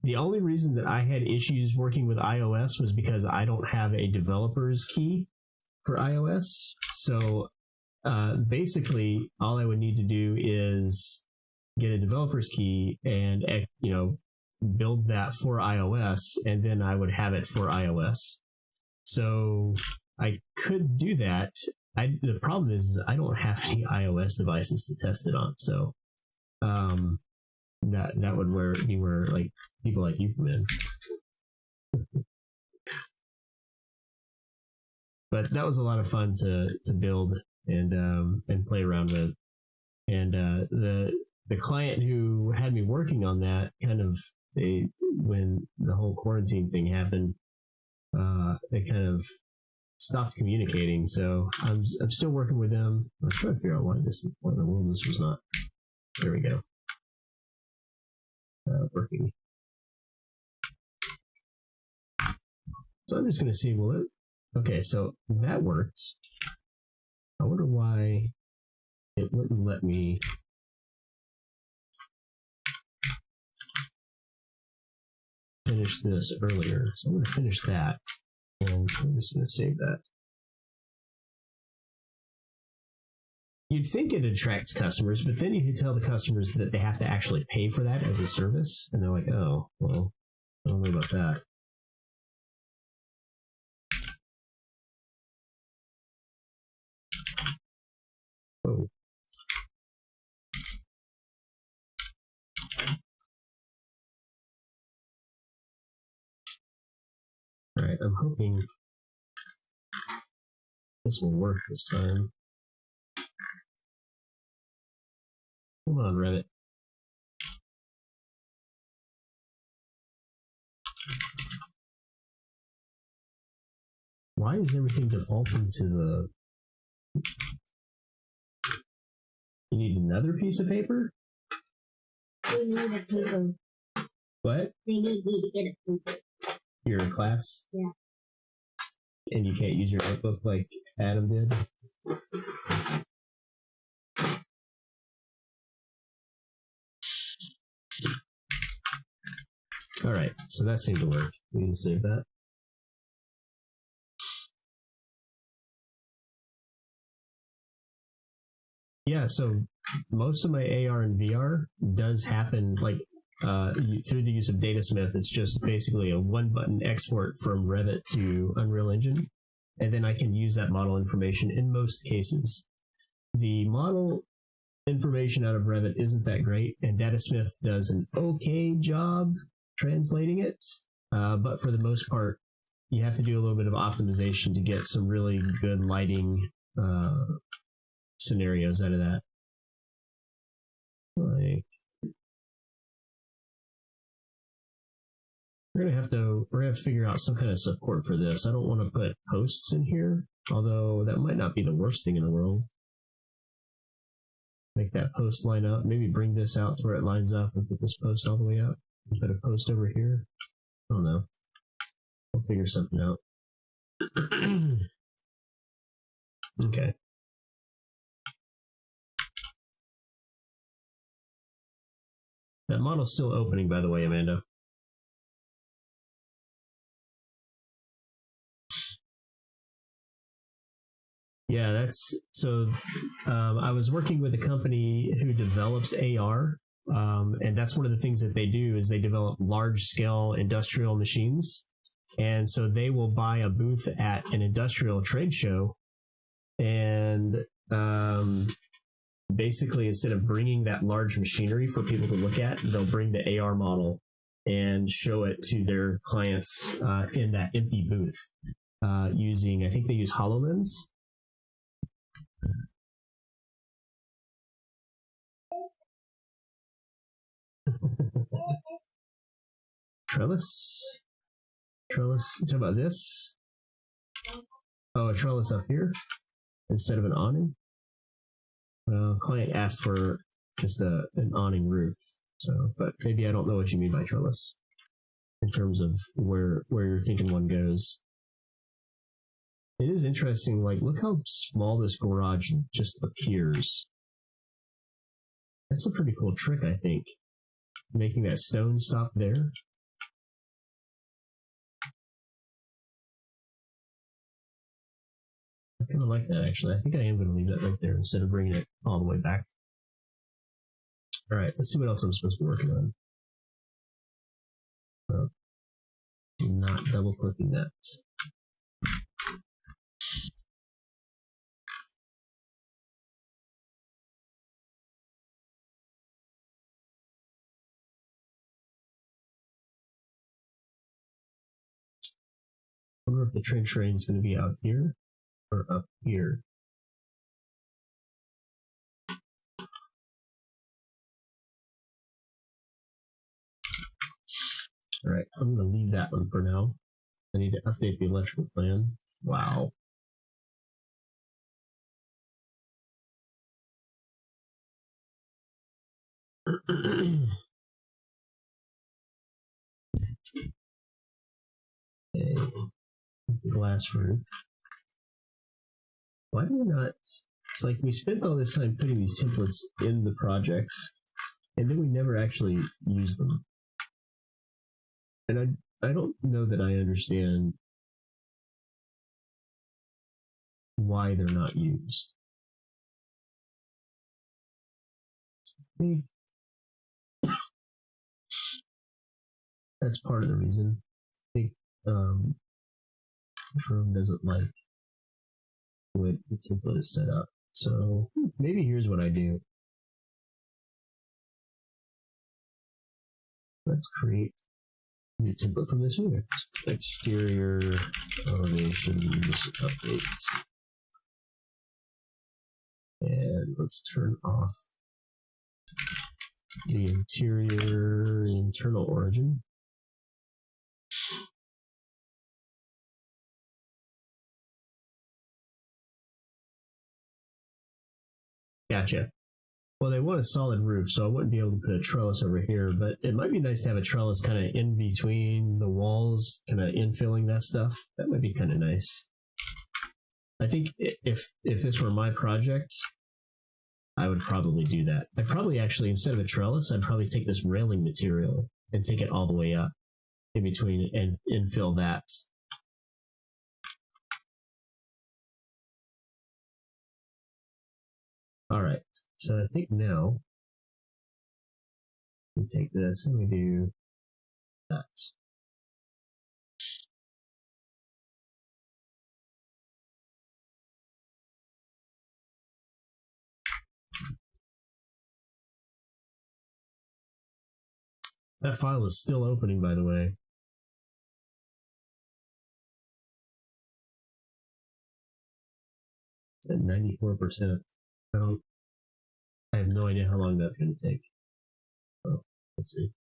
The only reason that I had issues working with iOS was because I don't have a developer's key for iOS. So basically, all I would need to do is get a developer's key and build that for iOS, and then I would have it for iOS. So I could do that. The problem is I don't have any iOS devices to test it on. So that would be where like people like you come in. But that was a lot of fun to build and play around with. And the client who had me working on that when the whole quarantine thing happened, they kind of stopped communicating. So I'm still working with them. I was trying to figure out why in the world this was not. There we go. Working. So I'm just going to see, okay, so that worked. I wonder why it wouldn't let me finish this earlier. So I'm going to finish that, and I'm just going to save that. You'd think it attracts customers, but then you can tell the customers that they have to actually pay for that as a service, and they're like, oh, well, I don't know about that. Oh. All right, I'm hoping this will work this time. Come on, Revit. Why is everything defaulting to the... You need another piece of paper? They need a paper. What? They need me to get a paper. You're in class? Yeah. And you can't use your notebook like Adam did? All right, so that seemed to work. We can save that. Yeah, so most of my AR and VR does happen through the use of Datasmith. It's just basically a one-button export from Revit to Unreal Engine, and then I can use that model information in most cases. The model information out of Revit isn't that great, and Datasmith does an okay job translating it, but for the most part, you have to do a little bit of optimization to get some really good lighting scenarios out of that. We're gonna have to figure out some kind of support for this. I don't want to put posts in here, although that might not be the worst thing in the world. Make that post line up. Maybe bring this out to where it lines up and put this post all the way up. Put a post over here. I don't know. I'll figure something out. Okay. That model's still opening, by the way, Amanda. Yeah, that's so. I was working with a company who develops AR, and that's one of the things that they do is they develop large-scale industrial machines, and so they will buy a booth at an industrial trade show, and basically instead of bringing that large machinery for people to look at, they'll bring the AR model and show it to their clients in that empty booth using, I think they use HoloLens. Trellis. You talk about this? Oh, a trellis up here instead of an awning. Well, client asked for just an awning roof. So, but maybe I don't know what you mean by trellis in terms of where you're thinking one goes. It is interesting. Like, look how small this garage just appears. That's a pretty cool trick, I think. Making that stone stop there. I kind of like that, actually. I think I am going to leave that right there instead of bringing it all the way back. All right, let's see what else I'm supposed to be working on. Not double-clicking that. I wonder if the trench drain is going to be out here or up here. All right, I'm going to leave that one for now. I need to update the electrical plan. Wow. Okay. Glass roof. Why do we not? It's like we spent all this time putting these templates in the projects, and then we never actually use them. And I don't know that I understand why they're not used. I think that's part of the reason. I think Chrome doesn't like the way the template is set up. So maybe here's what I do. Let's create a new template from this here. Exterior elevations updates. And let's turn off the interior internal origin. Gotcha. Well, they want a solid roof, so I wouldn't be able to put a trellis over here, but it might be nice to have a trellis kind of in between the walls, kind of infilling that stuff. That might be kind of nice. I think if this were my project, I would probably do that. I'd probably actually, instead of a trellis, I'd probably take this railing material and take it all the way up in between and infill that. All right, so I think now we take this and we do that. That file is still opening, by the way. It's at 94%. I have no idea how long that's going to take. Oh, let's see.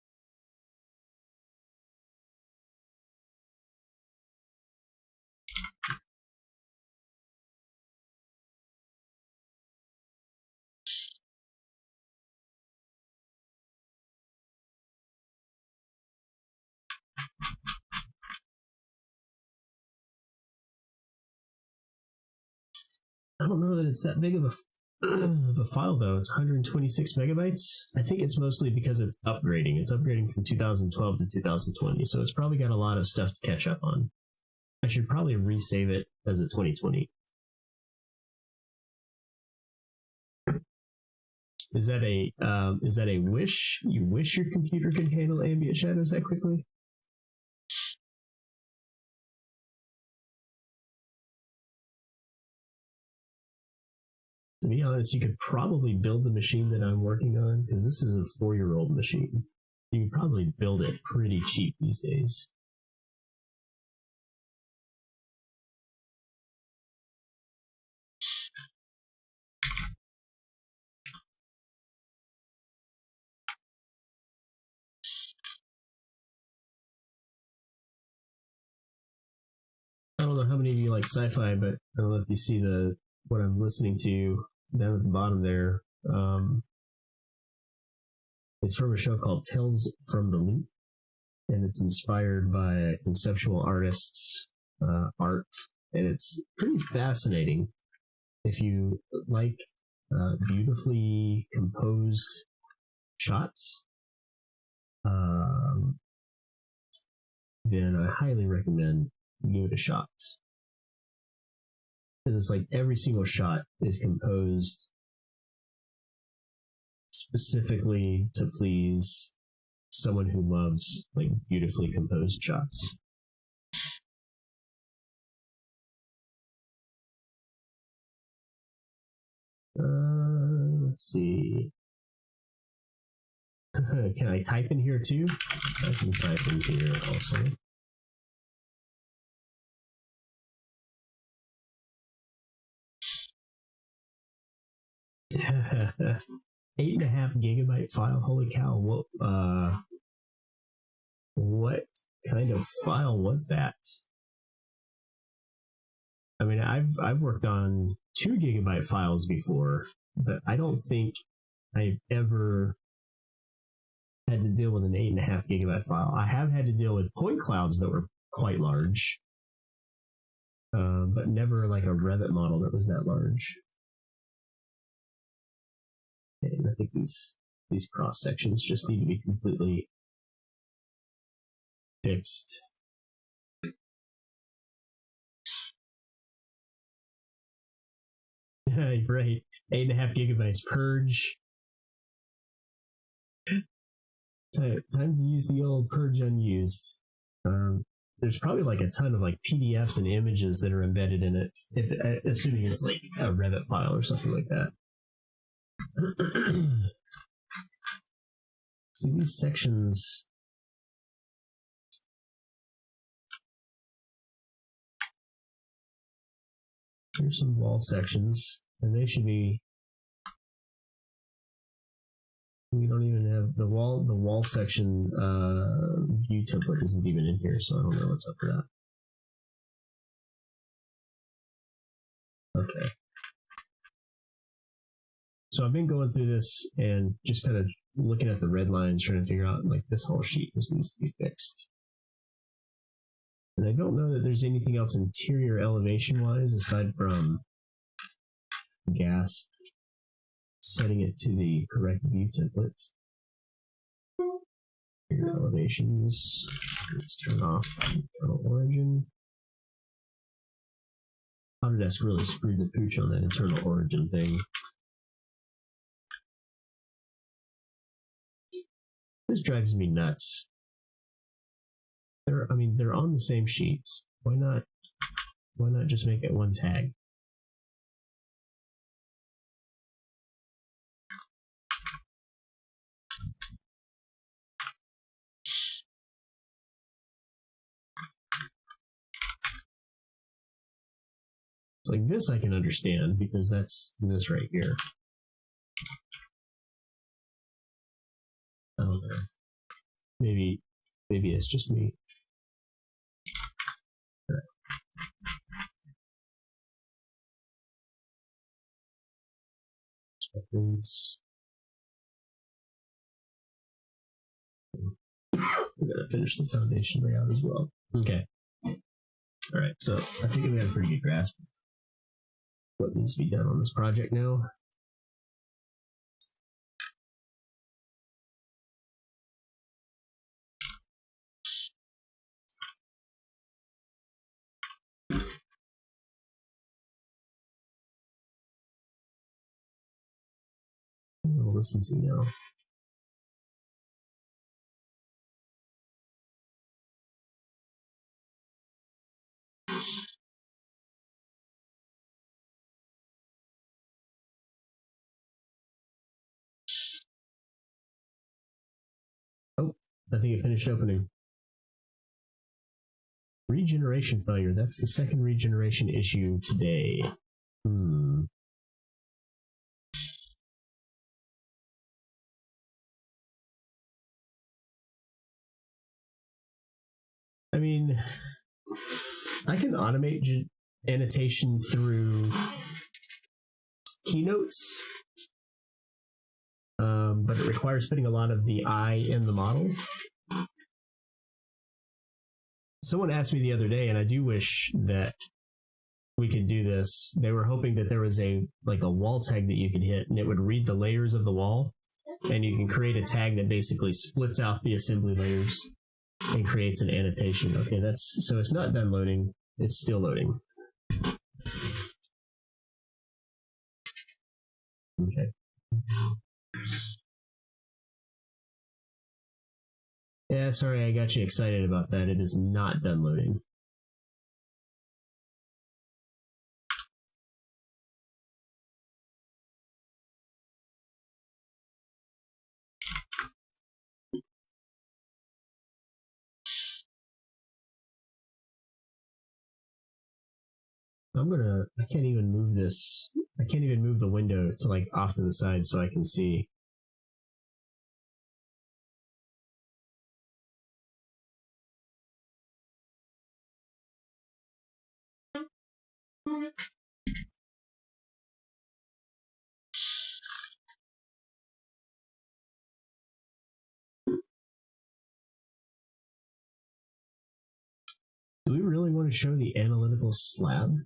I don't know that it's that big of a file, though. It's 126 megabytes. I think it's mostly because it's upgrading. It's upgrading from 2012 to 2020, so it's probably got a lot of stuff to catch up on. I should probably resave it as a 2020. Is that a wish? You wish your computer could handle ambient shadows that quickly? To be honest, you could probably build the machine that I'm working on, because this is a 4-year-old machine. You could probably build it pretty cheap these days. I don't know how many of you like sci-fi, but I don't know if you see what I'm listening to down at the bottom there. It's from a show called Tales from the Loop, and it's inspired by a conceptual artist's art, and it's pretty fascinating. If you like beautifully composed shots, then I highly recommend you give it a shot. Because it's like every single shot is composed specifically to please someone who loves like beautifully composed shots. Let's see. Can I type in here too? I can type in here also. $8.5 gigabyte file. Holy cow! what kind of file was that? I mean, I've worked on 2 gigabyte files before, but I don't think I've ever had to deal with an 8.5 gigabyte file. I have had to deal with point clouds that were quite large, but never like a Revit model that was that large. And I think these cross sections just need to be completely fixed. Right, 8.5 gigabytes purge. Time to use the old purge unused. There's probably like a ton of like PDFs and images that are embedded in it, assuming it's like a Revit file or something like that. See these sections. Here's some wall sections, and they should be. We don't even have the wall section view template isn't even in here, so I don't know what's up with that. Okay. So I've been going through this and just kind of looking at the red lines, trying to figure out like this whole sheet just needs to be fixed. And I don't know that there's anything else interior elevation wise aside from gas, setting it to the correct view template. Interior elevations. Let's turn off internal origin. Autodesk really screwed the pooch on that internal origin thing. This drives me nuts. They're on the same sheets. Why not just make it one tag? It's like this I can understand because that's this right here. I don't know. Maybe it's just me. Right. We gotta finish the foundation layout as well. Okay. All right. So I think we have a pretty good grasp of what needs to be done on this project now. We'll listen to now. Oh, I think it finished opening. Regeneration failure. That's the second regeneration issue today. I mean, I can automate annotation through keynotes, but it requires putting a lot of the I in the model. Someone asked me the other day, and I do wish that we could do this. They were hoping that there was a wall tag that you could hit, and it would read the layers of the wall, and you can create a tag that basically splits out the assembly layers and creates an annotation. Okay, so it's not done loading. It's still loading. Okay. Yeah, sorry, I got you excited about that. It is not done loading. I can't even move this. I can't even move the window to like off to the side so I can see. Do we really want to show the analytical slab?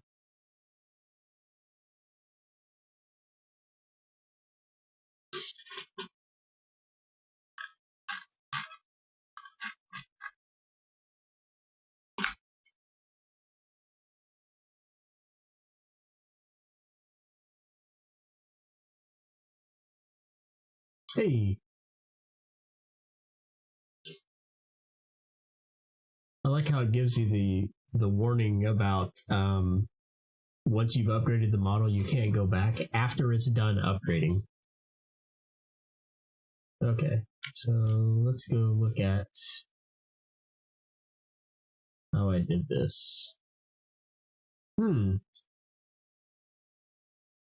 Hey, I like how it gives you the warning about once you've upgraded the model, you can't go back after it's done upgrading. Okay, so let's go look at how I did this. Could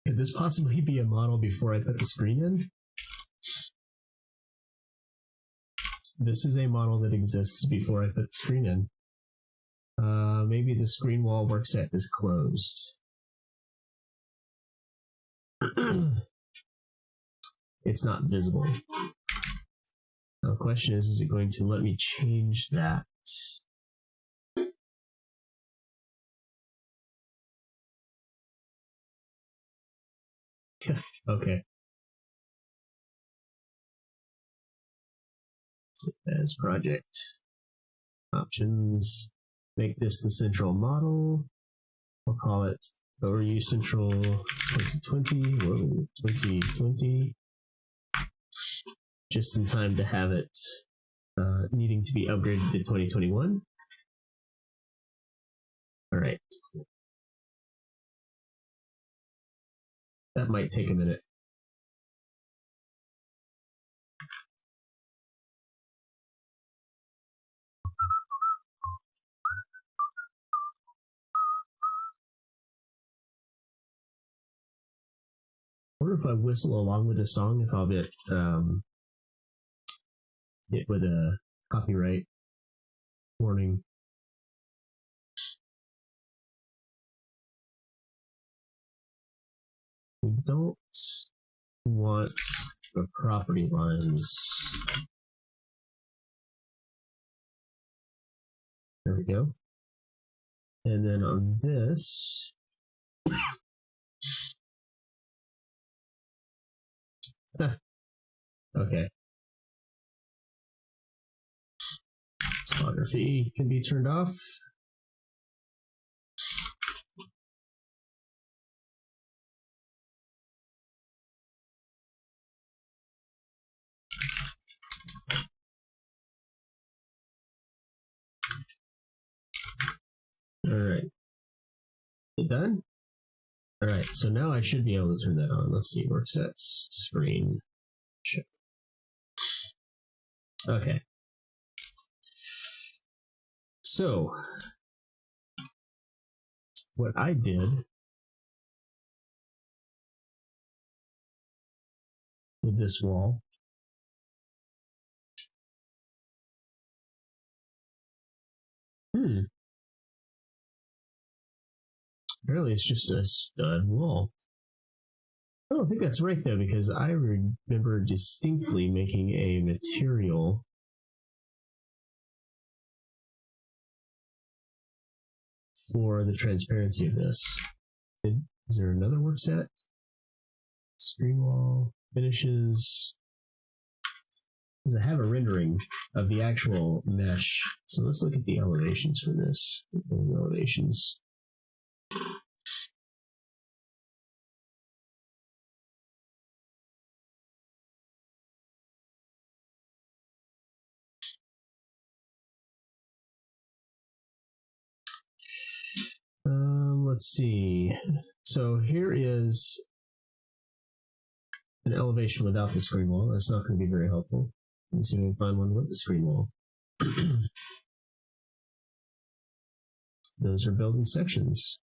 this possibly be a model before I put the screen in? This is a model that exists before I put the screen in. Maybe the screen wall work set is closed. It's not visible. Now the question is it going to let me change that? Okay. As project options, make this the central model. We'll call it Overview Central 2020. Whoa, 2020. Just in time to have it needing to be upgraded to 2021. All right. That might take a minute. I wonder if I whistle along with the song, if I'll get hit with a copyright warning. We don't want the property lines. There we go. And then on this, okay. Topography can be turned off. All right. It done? All right. So now I should be able to turn that on. Let's see. Work sets, screen. Show. Okay. So what I did with this wall apparently it's just a stud wall. I don't think that's right though, because I remember distinctly making a material for the transparency of this. Is there another work set? Screen wall, finishes. Because I have a rendering of the actual mesh. So let's look at the elevations for this. The elevations. Let's see. So here is an elevation without the screen wall. That's not going to be very helpful. Let's see if we can find one with the screen wall. Those are building sections.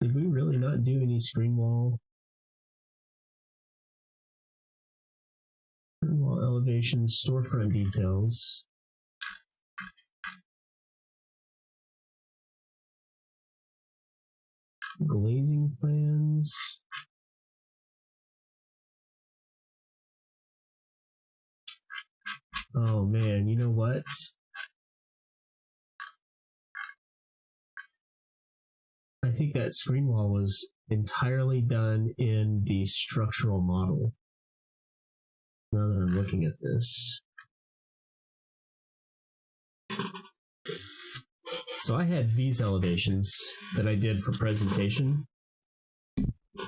Did we really not do any screen wall? Screen wall elevations, storefront details. phasing plans. Oh man, you know what? I think that screen wall was entirely done in the structural model. Now that I'm looking at this. So I had these elevations that I did for presentation.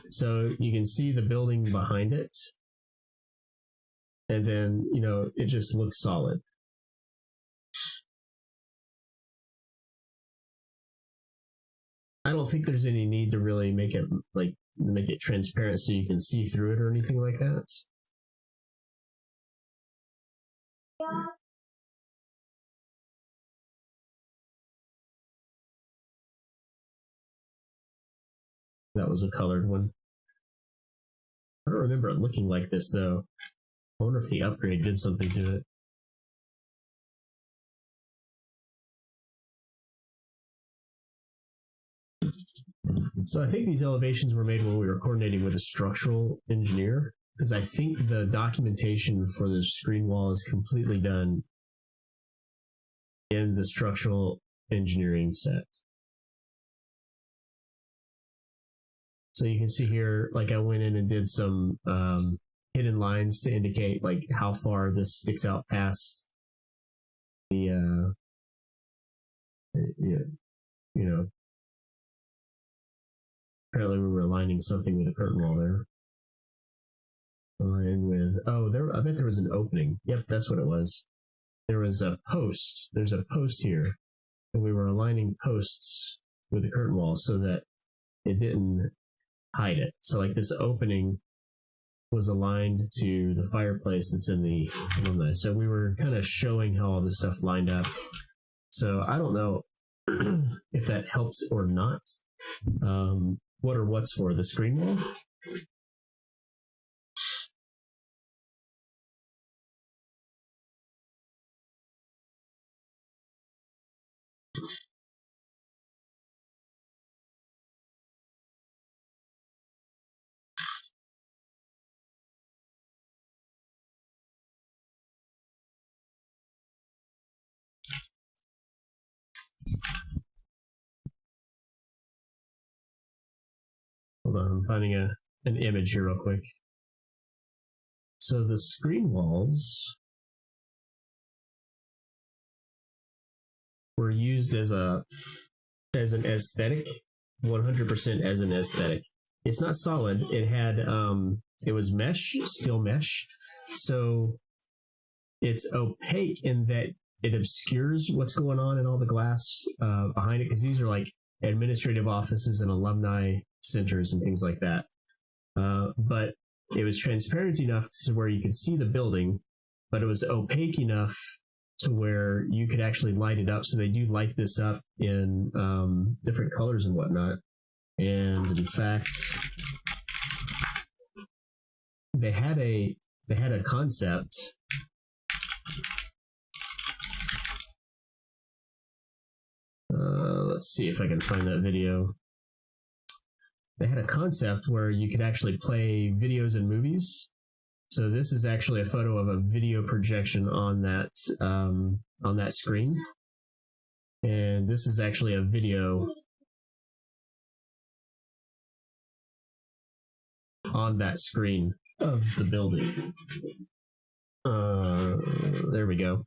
So you can see the building behind it. And then, you know, it just looks solid. I don't think there's any need to really make it transparent so you can see through it or anything like that. That was a colored one. I don't remember it looking like this though. I wonder if the upgrade did something to it. So I think these elevations were made when we were coordinating with a structural engineer, because I think the documentation for the screen wall is completely done in the structural engineering set. So you can see here, like I went in and did some hidden lines to indicate like how far this sticks out past the, you know, apparently we were aligning something with a curtain wall there. Align with, I bet there was an opening. Yep, that's what it was. There was a post. There's a post here. And we were aligning posts with the curtain wall so that it didn't hide it. So like this opening was aligned to the fireplace that's in the alumni. So we were kind of showing how all this stuff lined up. So I don't know if that helps or not. What or what's for the screen wall? Hold on, I'm finding an image here real quick. So the screen walls were used as an aesthetic, 100% as an aesthetic. It's not solid. It had it was mesh, steel mesh. So it's opaque in that it obscures what's going on in all the glass behind it, because these are like administrative offices and alumni centers and things like that. But it was transparent enough to where you could see the building, but it was opaque enough to where you could actually light it up. So they do light this up in different colors and whatnot. And in fact, they had a concept. Let's see if I can find that video. They had a concept where you could actually play videos and movies. So this is actually a photo of a video projection on that screen. And this is actually a video on that screen of the building. There we go.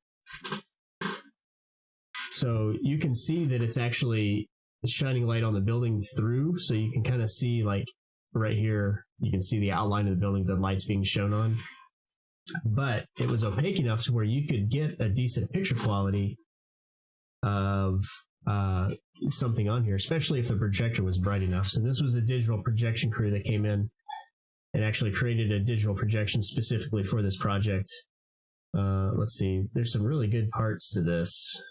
So you can see that it's actually shining light on the building through, so you can kind of see, like right here, you can see the outline of the building, the light's being shown on. But it was opaque enough to where you could get a decent picture quality of something on here, especially if the projector was bright enough. So this was a digital projection crew that came in and actually created a digital projection specifically for this project. Let's see, there's some really good parts to this.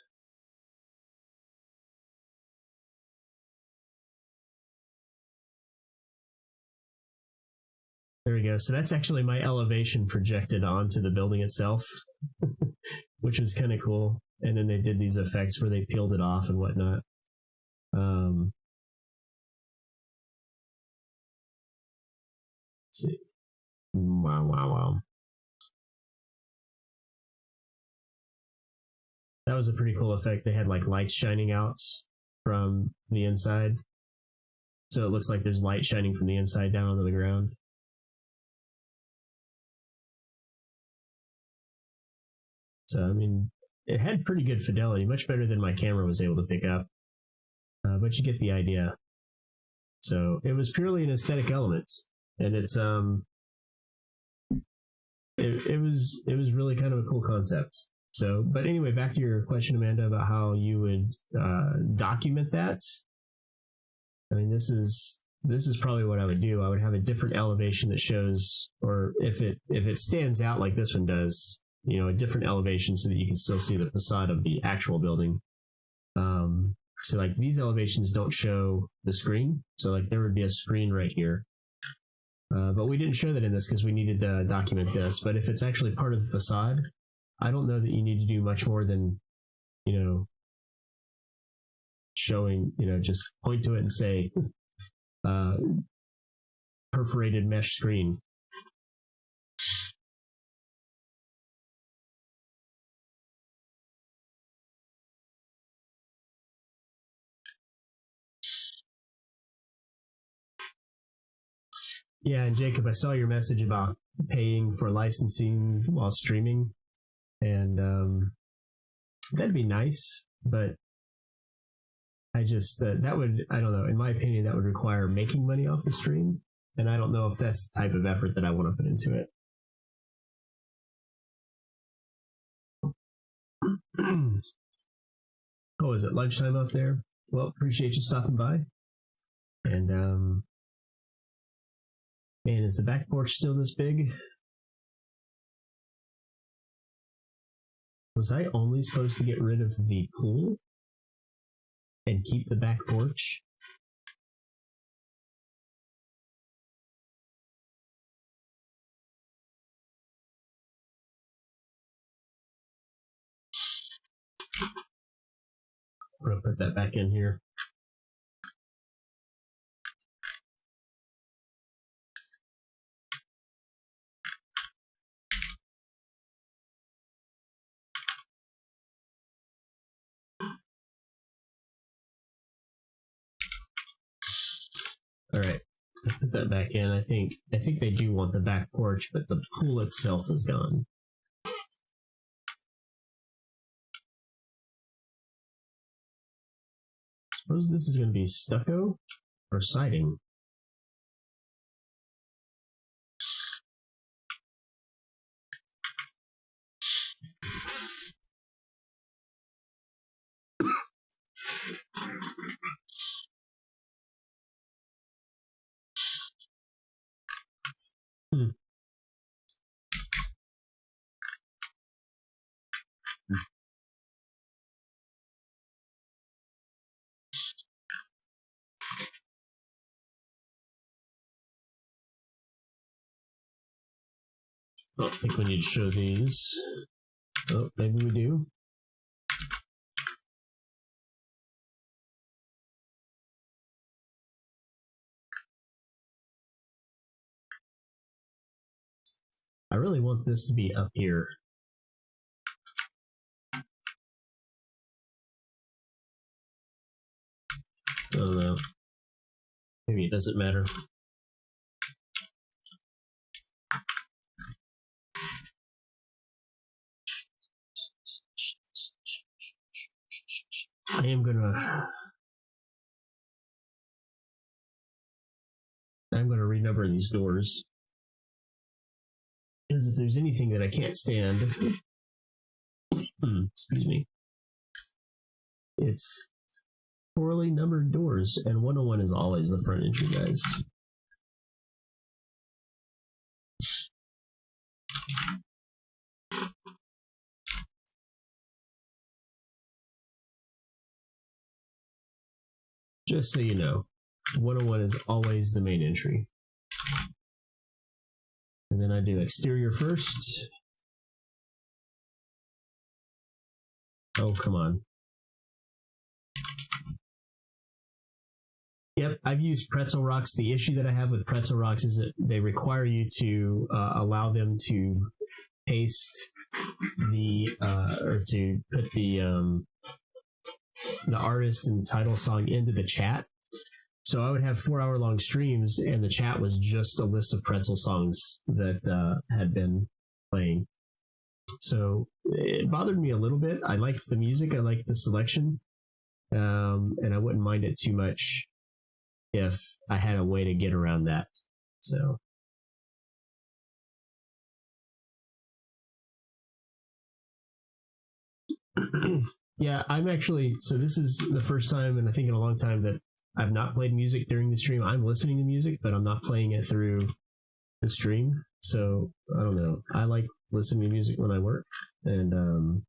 There we go. So that's actually my elevation projected onto the building itself, which was kind of cool. And then they did these effects where they peeled it off and whatnot. Let's see. Wow. That was a pretty cool effect. They had like lights shining out from the inside. So it looks like there's light shining from the inside down onto the ground. So, I mean, it had pretty good fidelity, much better than my camera was able to pick up. But you get the idea. So it was purely an aesthetic element. And it's it was really kind of a cool concept. So, but anyway, back to your question, Amanda, about how you would document that. I mean, this is probably what I would do. I would have a different elevation that shows, or if it stands out like this one does, you know, a different elevation so that you can still see the facade of the actual building. So like these elevations don't show the screen. So like there would be a screen right here. But we didn't show that in this because we needed to document this. But if it's actually part of the facade, I don't know that you need to do much more than, you know, showing, you know, just point to it and say, perforated mesh screen. Yeah, and Jacob, I saw your message about paying for licensing while streaming, and that'd be nice, but I just, that would, I don't know, in my opinion, that would require making money off the stream, and I don't know if that's the type of effort that I want to put into it. Oh, is it lunchtime out there? Well, appreciate you stopping by. And, man, is the back porch still this big? Was I only supposed to get rid of the pool and keep the back porch? I'm going to put that back in here. All right, I'll put that back in. I think they do want the back porch, but the pool itself is gone. Suppose this is going to be stucco or siding. I don't think we need to show these. Oh, maybe we do. I really want this to be up here. I don't know. Maybe it doesn't matter. I'm gonna renumber these doors. Because if there's anything that I can't stand, excuse me, it's poorly numbered doors, and 101 is always the front entry, guys. Just so you know, 101 is always the main entry. And then I do exterior first. Oh, come on. Yep, I've used Pretzel Rocks. The issue that I have with Pretzel Rocks is that they require you to allow them to paste the or to put the artist and title song into the chat. So I would have 4-hour long streams, and the chat was just a list of pretzel songs that had been playing. So it bothered me a little bit. I liked the music, I liked the selection, and I wouldn't mind it too much if I had a way to get around that. So. Yeah, I'm actually, so this is the first time, and I think in a long time, that I've not played music during the stream. I'm listening to music, but I'm not playing it through the stream. So I don't know. I like listening to music when I work, and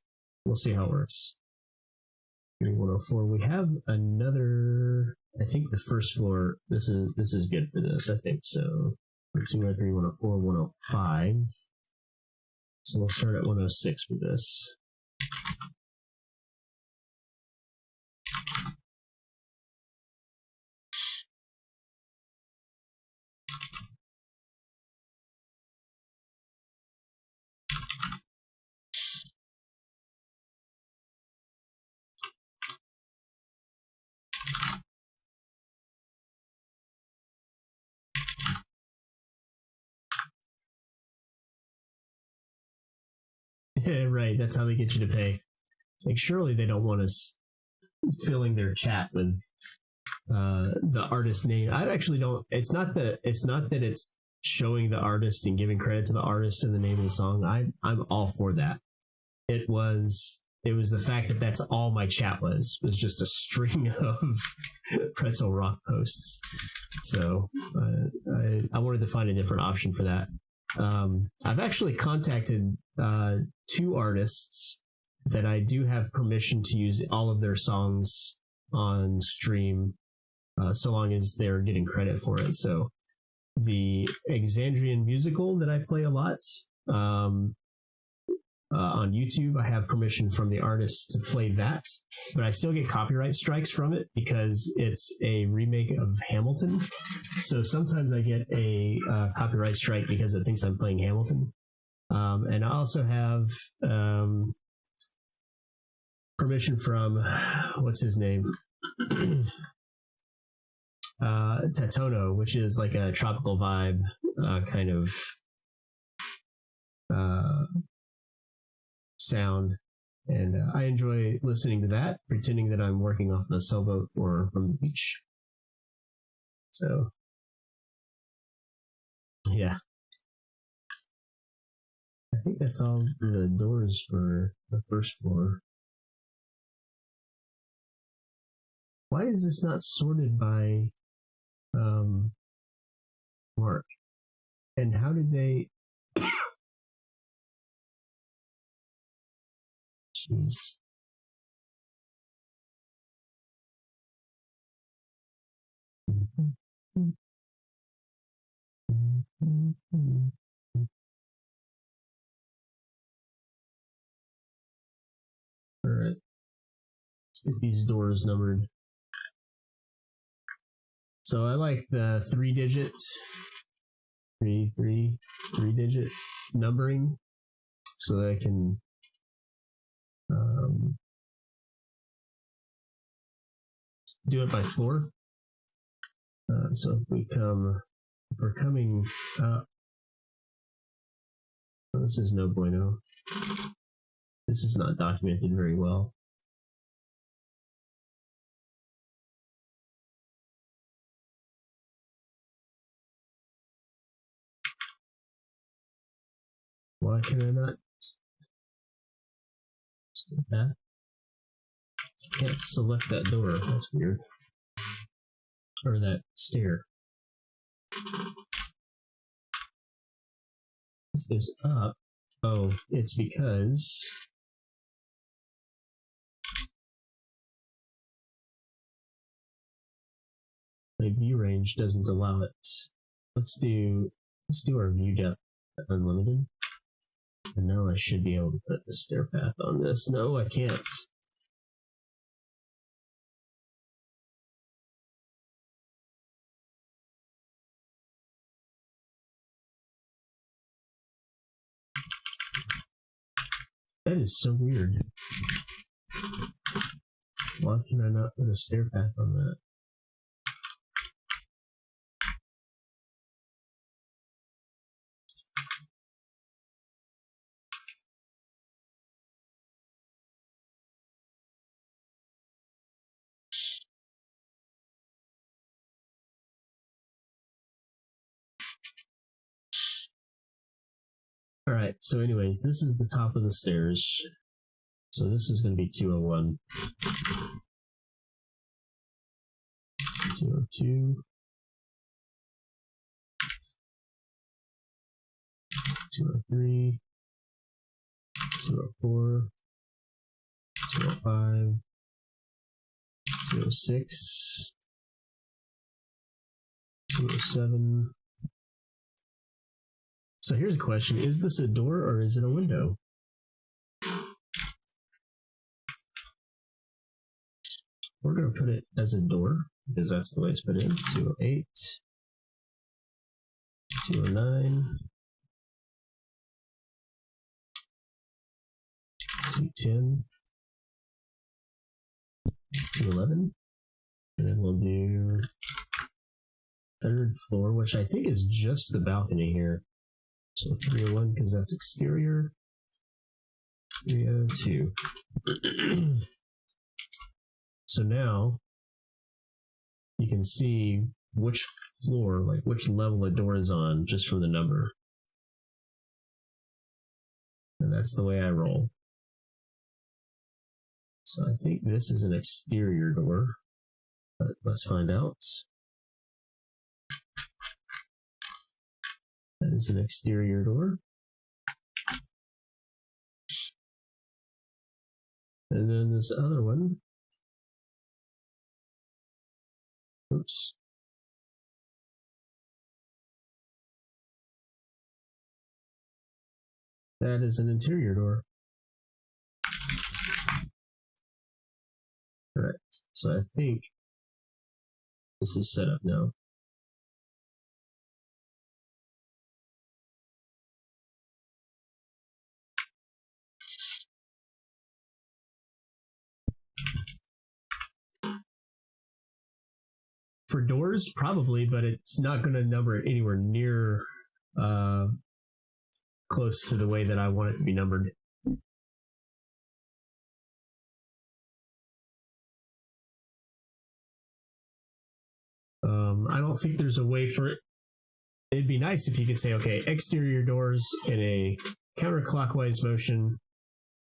we'll see how it works. 104. We have another. I think the first floor. This is good for this. I think so. 203, 104, 105. So we'll start at 106 for this. Right, that's how they get you to pay. It's like, surely they don't want us filling their chat with the artist name. I actually don't. It's not that it's showing the artist and giving credit to the artist and the name of the song. I'm all for that. It was the fact that that's all my chat was just a string of Pretzel Rock posts. So I wanted to find a different option for that. I've actually contacted 2 artists that I do have permission to use all of their songs on stream, so long as they're getting credit for it. So the Exandrian musical that I play a lot on YouTube, I have permission from the artist to play that, but I still get copyright strikes from it because it's a remake of Hamilton. So sometimes I get a copyright strike because it thinks I'm playing Hamilton. And I also have permission from, what's his name? Tatono, which is like a tropical vibe kind of sound. And I enjoy listening to that, pretending that I'm working off of a sailboat or from the beach. So, yeah. I think that's all the doors for the first floor. Why is this not sorted by Mark? And how did they... Jeez. All right. Let's get these doors numbered. So I like the 3-digit numbering so that I can do it by floor. So if we're coming up, oh, this is no bueno. This is not documented very well. Why can I not? I can't select that door. That's weird. Or that stair. This goes up. Oh, it's because my view range doesn't allow it. Let's do our view depth unlimited. And now I should be able to put the stair path on this. No, I can't. That is so weird. Why can I not put a stair path on that? All right, so anyways, this is the top of the stairs. So this is going to be 201. 202. 203. 204. 205. 206. 207. So here's a question. Is this a door or is it a window? We're going to put it as a door because that's the way it's put in. 208. 209. 210. 211. And then we'll do third floor, which I think is just the balcony here. So 301 because that's exterior. 302. So now you can see which floor, like which level the door is on just from the number. And that's the way I roll. So I think this is an exterior door, but let's find out. That is an exterior door. And then this other one. Oops. That is an interior door. Correct. So I think this is set up now. For doors, probably, but it's not going to number it anywhere near close to the way that I want it to be numbered. I don't think there's a way for it. It'd be nice if you could say, okay, exterior doors in a counterclockwise motion,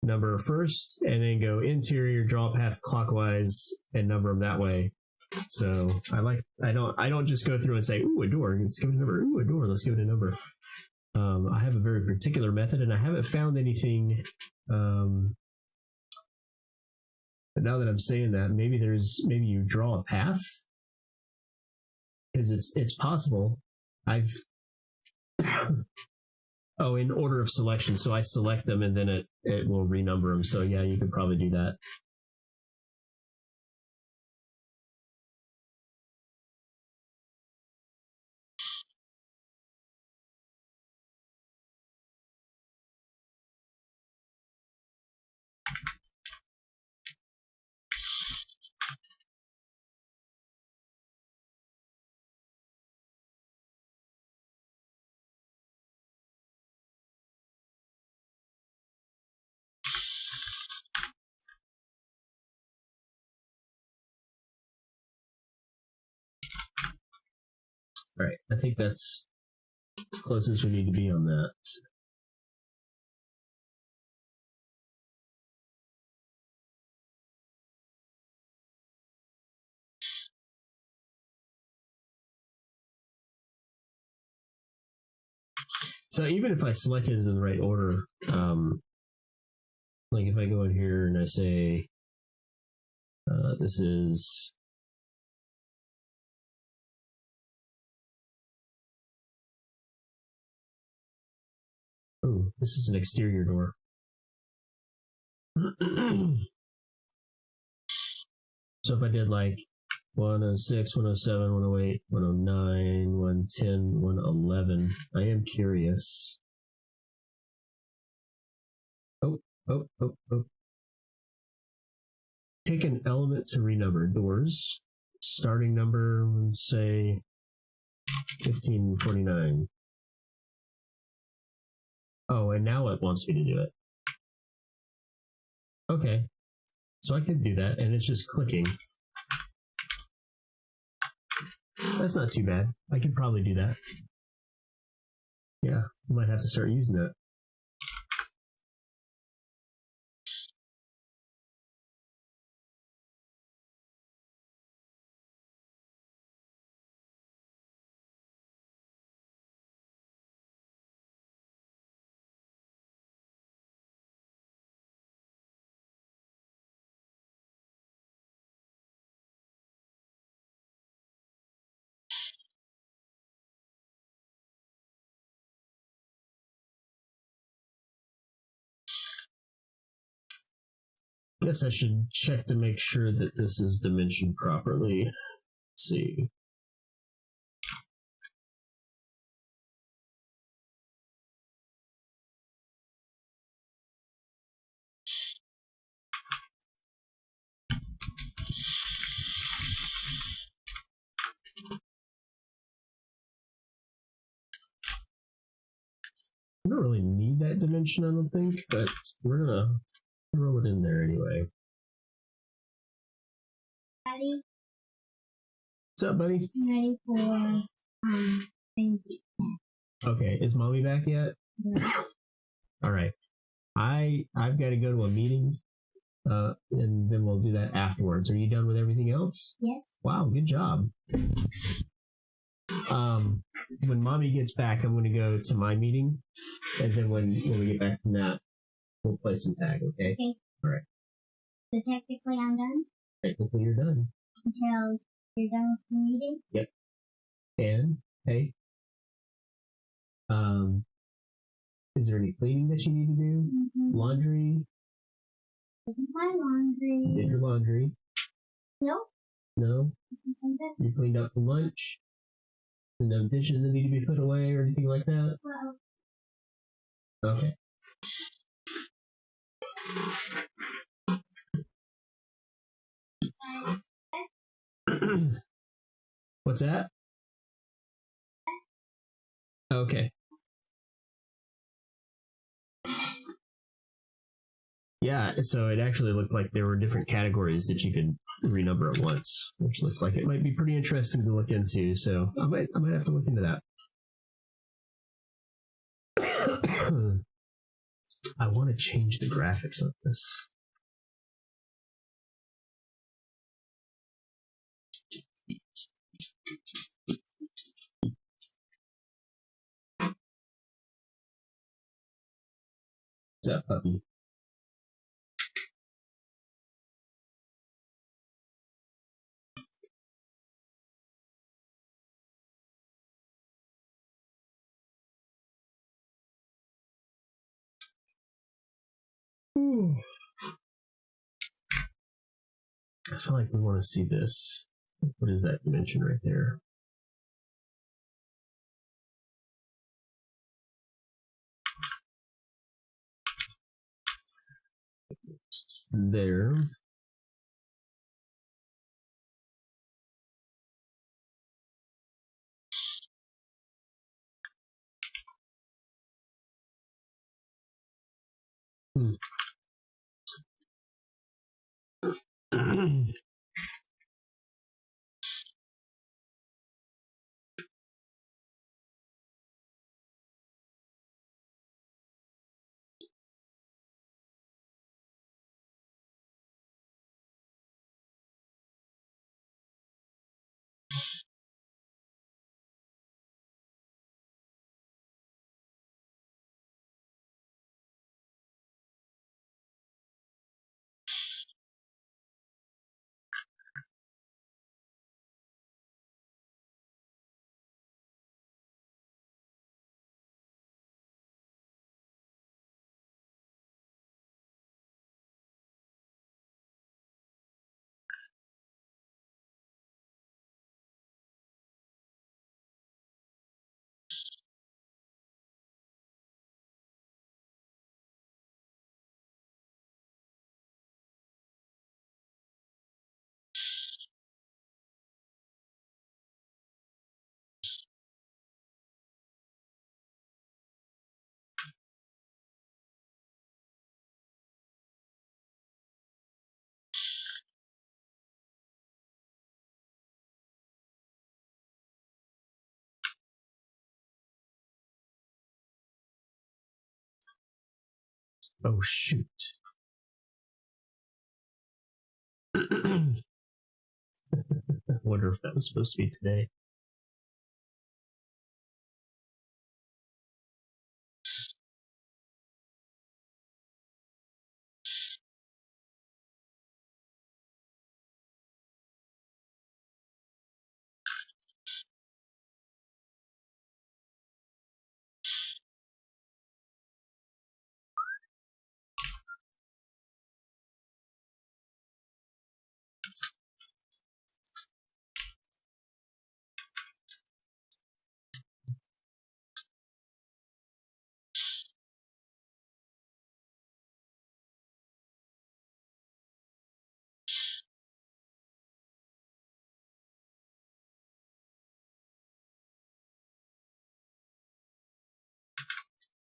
number first, and then go interior, draw path clockwise, and number them that way. So I don't just go through and say, ooh, a door, let's give it a number. Ooh, a door, let's give it a number. I have a very particular method, and I haven't found anything. But now that I'm saying that, maybe you draw a path, because it's possible. I've in order of selection, so I select them and then it will renumber them. So yeah, you could probably do that. All right, I think that's as close as we need to be on that. So even if I selected it in the right order, like if I go in here and I say, this is an exterior door. So if I did like 106, 107, 108, 109, 110, 111, I am curious. Oh, Oh. Pick an element to renumber. Doors. Starting number, say 1549. Oh, and now it wants me to do it. Okay. So I could do that, and it's just clicking. That's not too bad. I could probably do that. Yeah, I might have to start using that. Guess I should check to make sure that this is dimensioned properly. Let's see. I don't really need that dimension, I don't think, but we're gonna throw it in there anyway. Daddy, What's up, buddy? I'm ready for things. Okay, is mommy back yet? Yeah. All right. I've got to go to a meeting, and then we'll do that afterwards. Are you done with everything else? Yes. Wow, good job. When mommy gets back, I'm going to go to my meeting, and then when we get back from that, we'll play some tag. Okay. Okay. All right. So technically, I'm done Technically, you're done. until you're done with the meeting. Yep. And hey, is there any cleaning that you need to do? Mm-hmm. Laundry? Did my laundry. Did your laundry? Nope. No. You cleaned up for lunch? No dishes that need to be put away or anything like that? Well, Okay. What's that? Okay. Yeah, so it actually looked like there were different categories that you could renumber at once, which looked like it might be pretty interesting to look into. So I might have to look into that. I want to change the graphics of this. What's up, puppy? I feel like we want to see this. What is that dimension right there? Just there. Oh, shoot. I wonder if that was supposed to be today.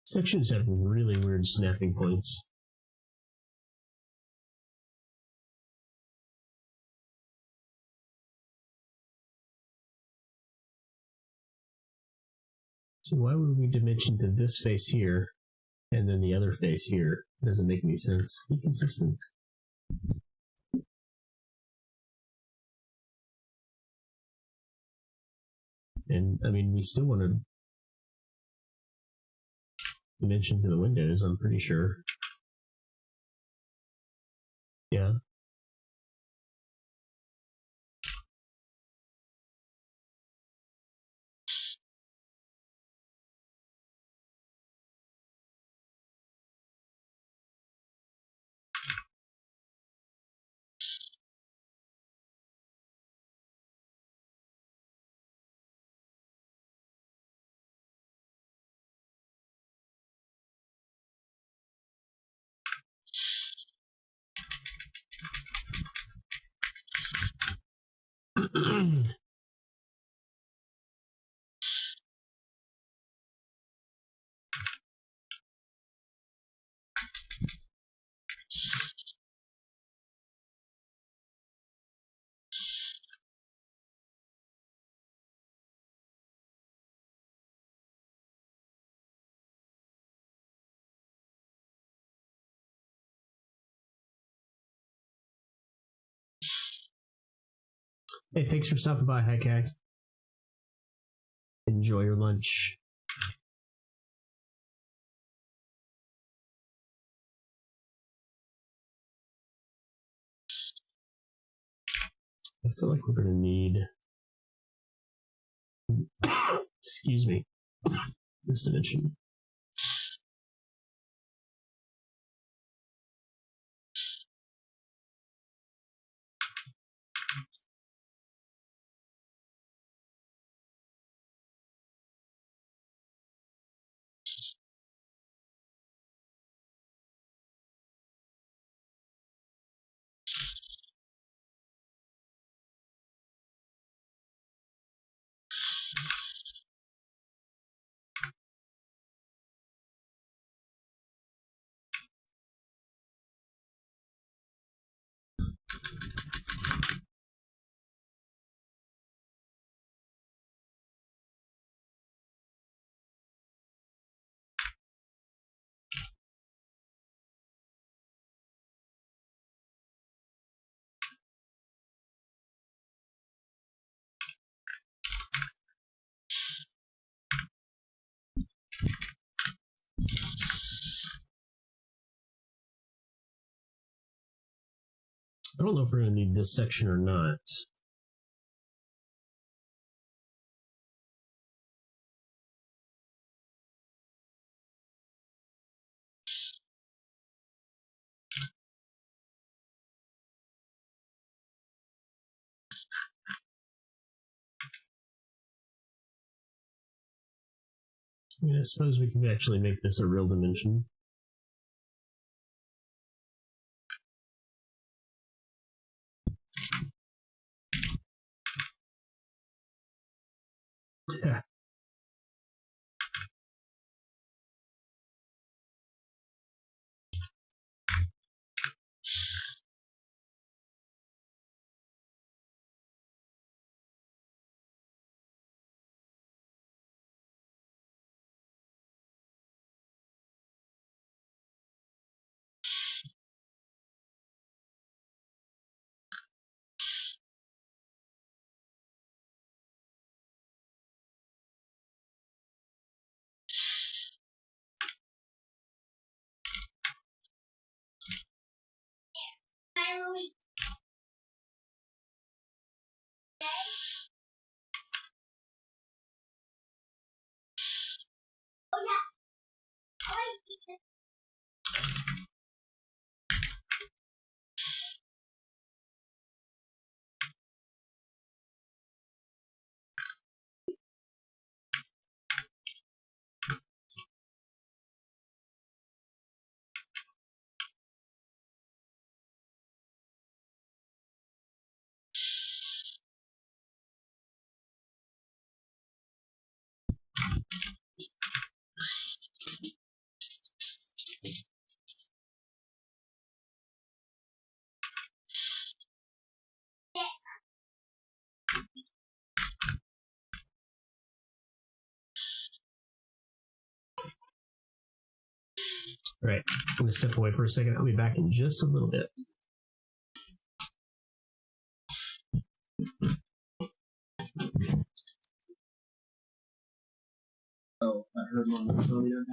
Sections have really weird snapping points. So why would we dimension to this face here and then the other face here? It doesn't make any sense. Be consistent. And I mean, we still want to dimension to the windows, I'm pretty sure. Yeah. Hey, thanks for stopping by, Hi Kak. Enjoy your lunch. I feel like we're going to need, excuse me, this dimension. I don't know if we're going to need this section or not. I mean, I suppose we can actually make this a real dimension. Yeah. All right, I'm going to step away for a second. I'll be back in just a little bit. Oh, I heard one of the earlier.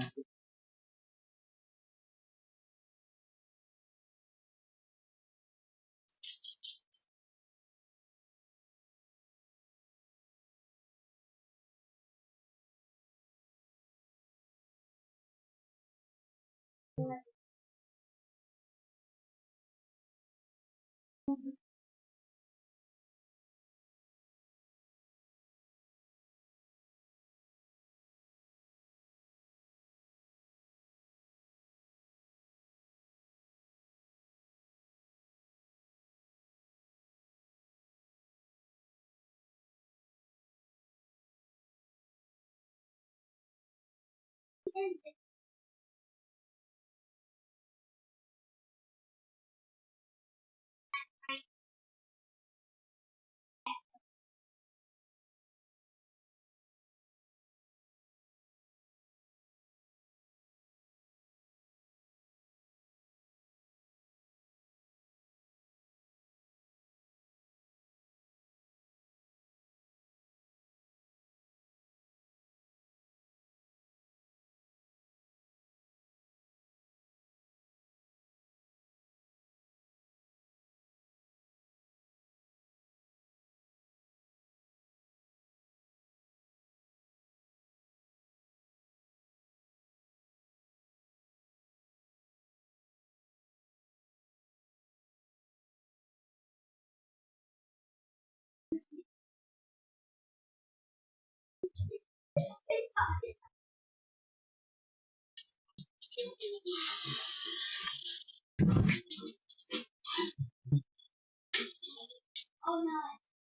Oh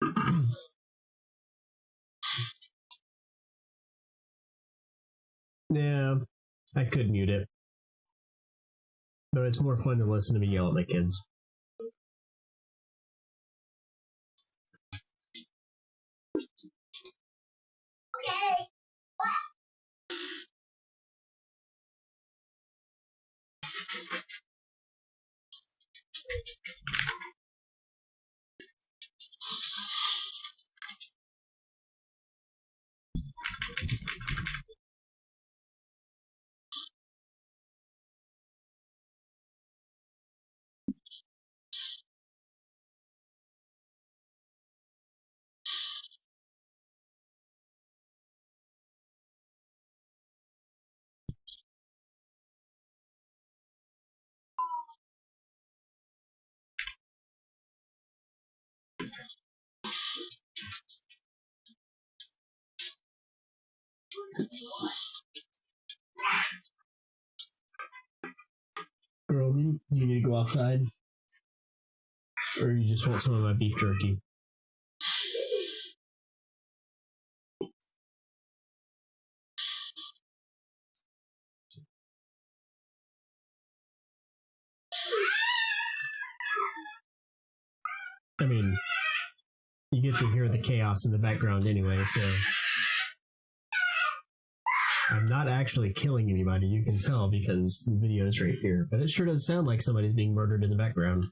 no. Yeah, I could mute it, but it's more fun to listen to me yell at my kids. Okay. Girl, you need to go outside, or you just want some of my beef jerky? I mean, you get to hear the chaos in the background anyway, so I'm not actually killing anybody. You can tell because the video is right here, but it sure does sound like somebody's being murdered in the background.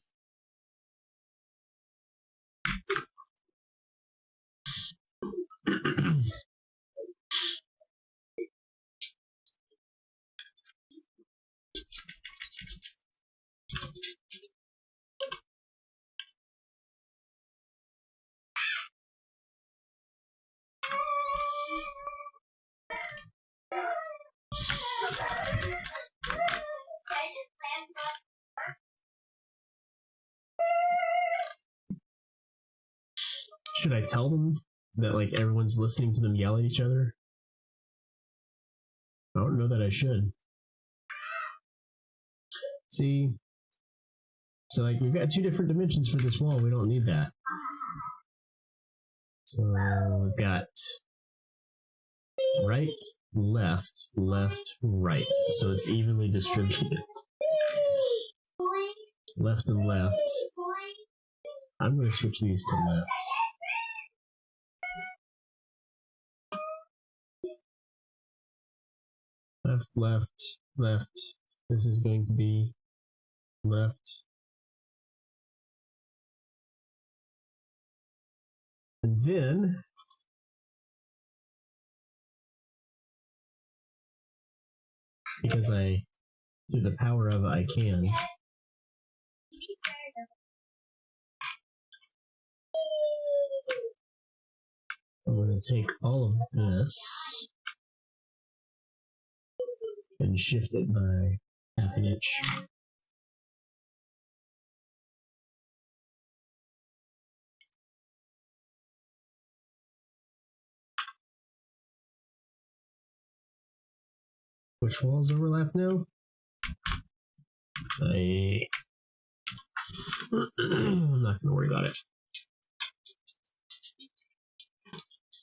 Should I tell them that like everyone's listening to them yell at each other? I don't know that I should. See, so like we've got two different dimensions for this wall. We don't need that. So we've got right, left, left, right. So it's evenly distributed. Left and left. I'm going to switch these to left. Left, left, left. This is going to be left. And then because through the power of I can. I'm going to take all of this and shift it by half an inch. Which walls overlap now? I'm not going to worry about it.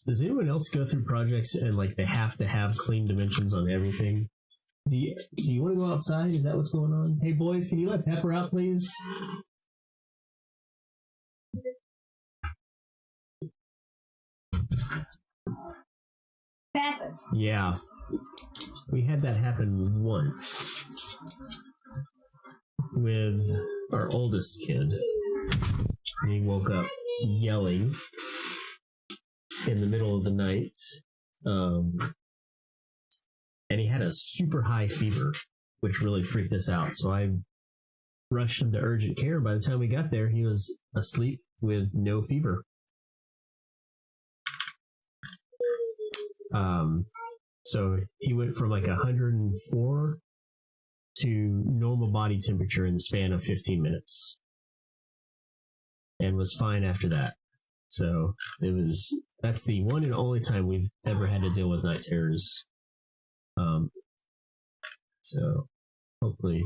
Does anyone else go through projects and like they have to have clean dimensions on everything? Do you want to go outside? Is that what's going on? Hey boys, can you let Pepper out, please? Pepper. Yeah. We had that happen once with our oldest kid. He woke up yelling in the middle of the night. And he had a super high fever, which really freaked us out. So I rushed him to urgent care. By the time we got there, he was asleep with no fever. So he went from like 104 to normal body temperature in the span of 15 minutes and was fine after that. So that's the one and only time we've ever had to deal with night terrors. So hopefully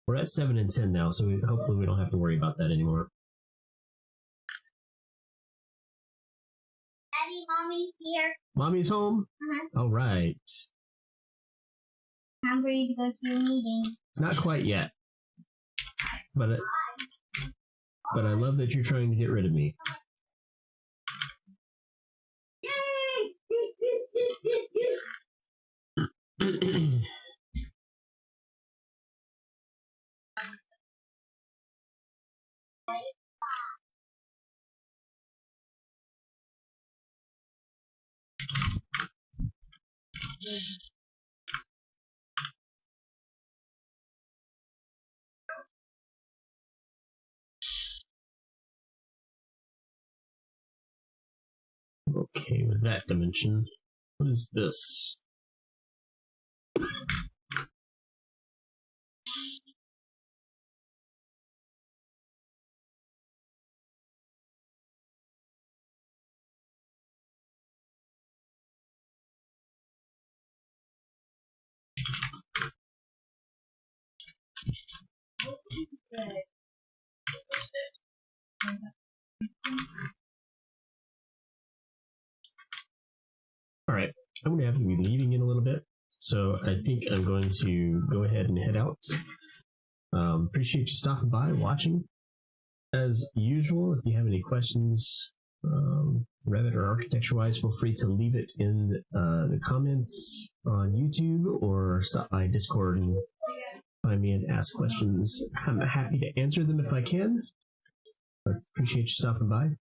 we're at 7 and 10 now. So hopefully we don't have to worry about that anymore. Daddy, Mommy's here. Mommy's home? Uh-huh. All right. I'm ready to go to your meeting. Not quite yet. But I love that you're trying to get rid of me. Okay, with that dimension, what is this? All right, I'm going to have to be leaving in a little bit, so I think I'm going to go ahead and head out. Appreciate you stopping by, watching. As usual, if you have any questions, Revit or architecture-wise, feel free to leave it in the comments on YouTube or stop by Discord and find me and ask questions. I'm happy to answer them if I can. I appreciate you stopping by.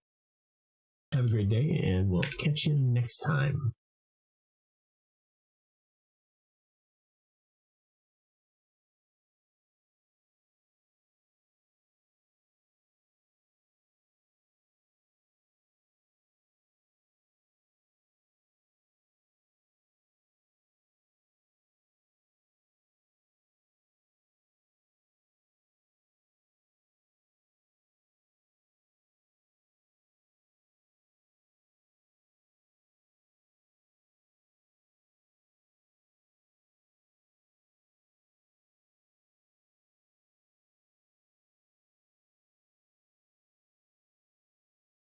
Have a great day, and we'll catch you next time.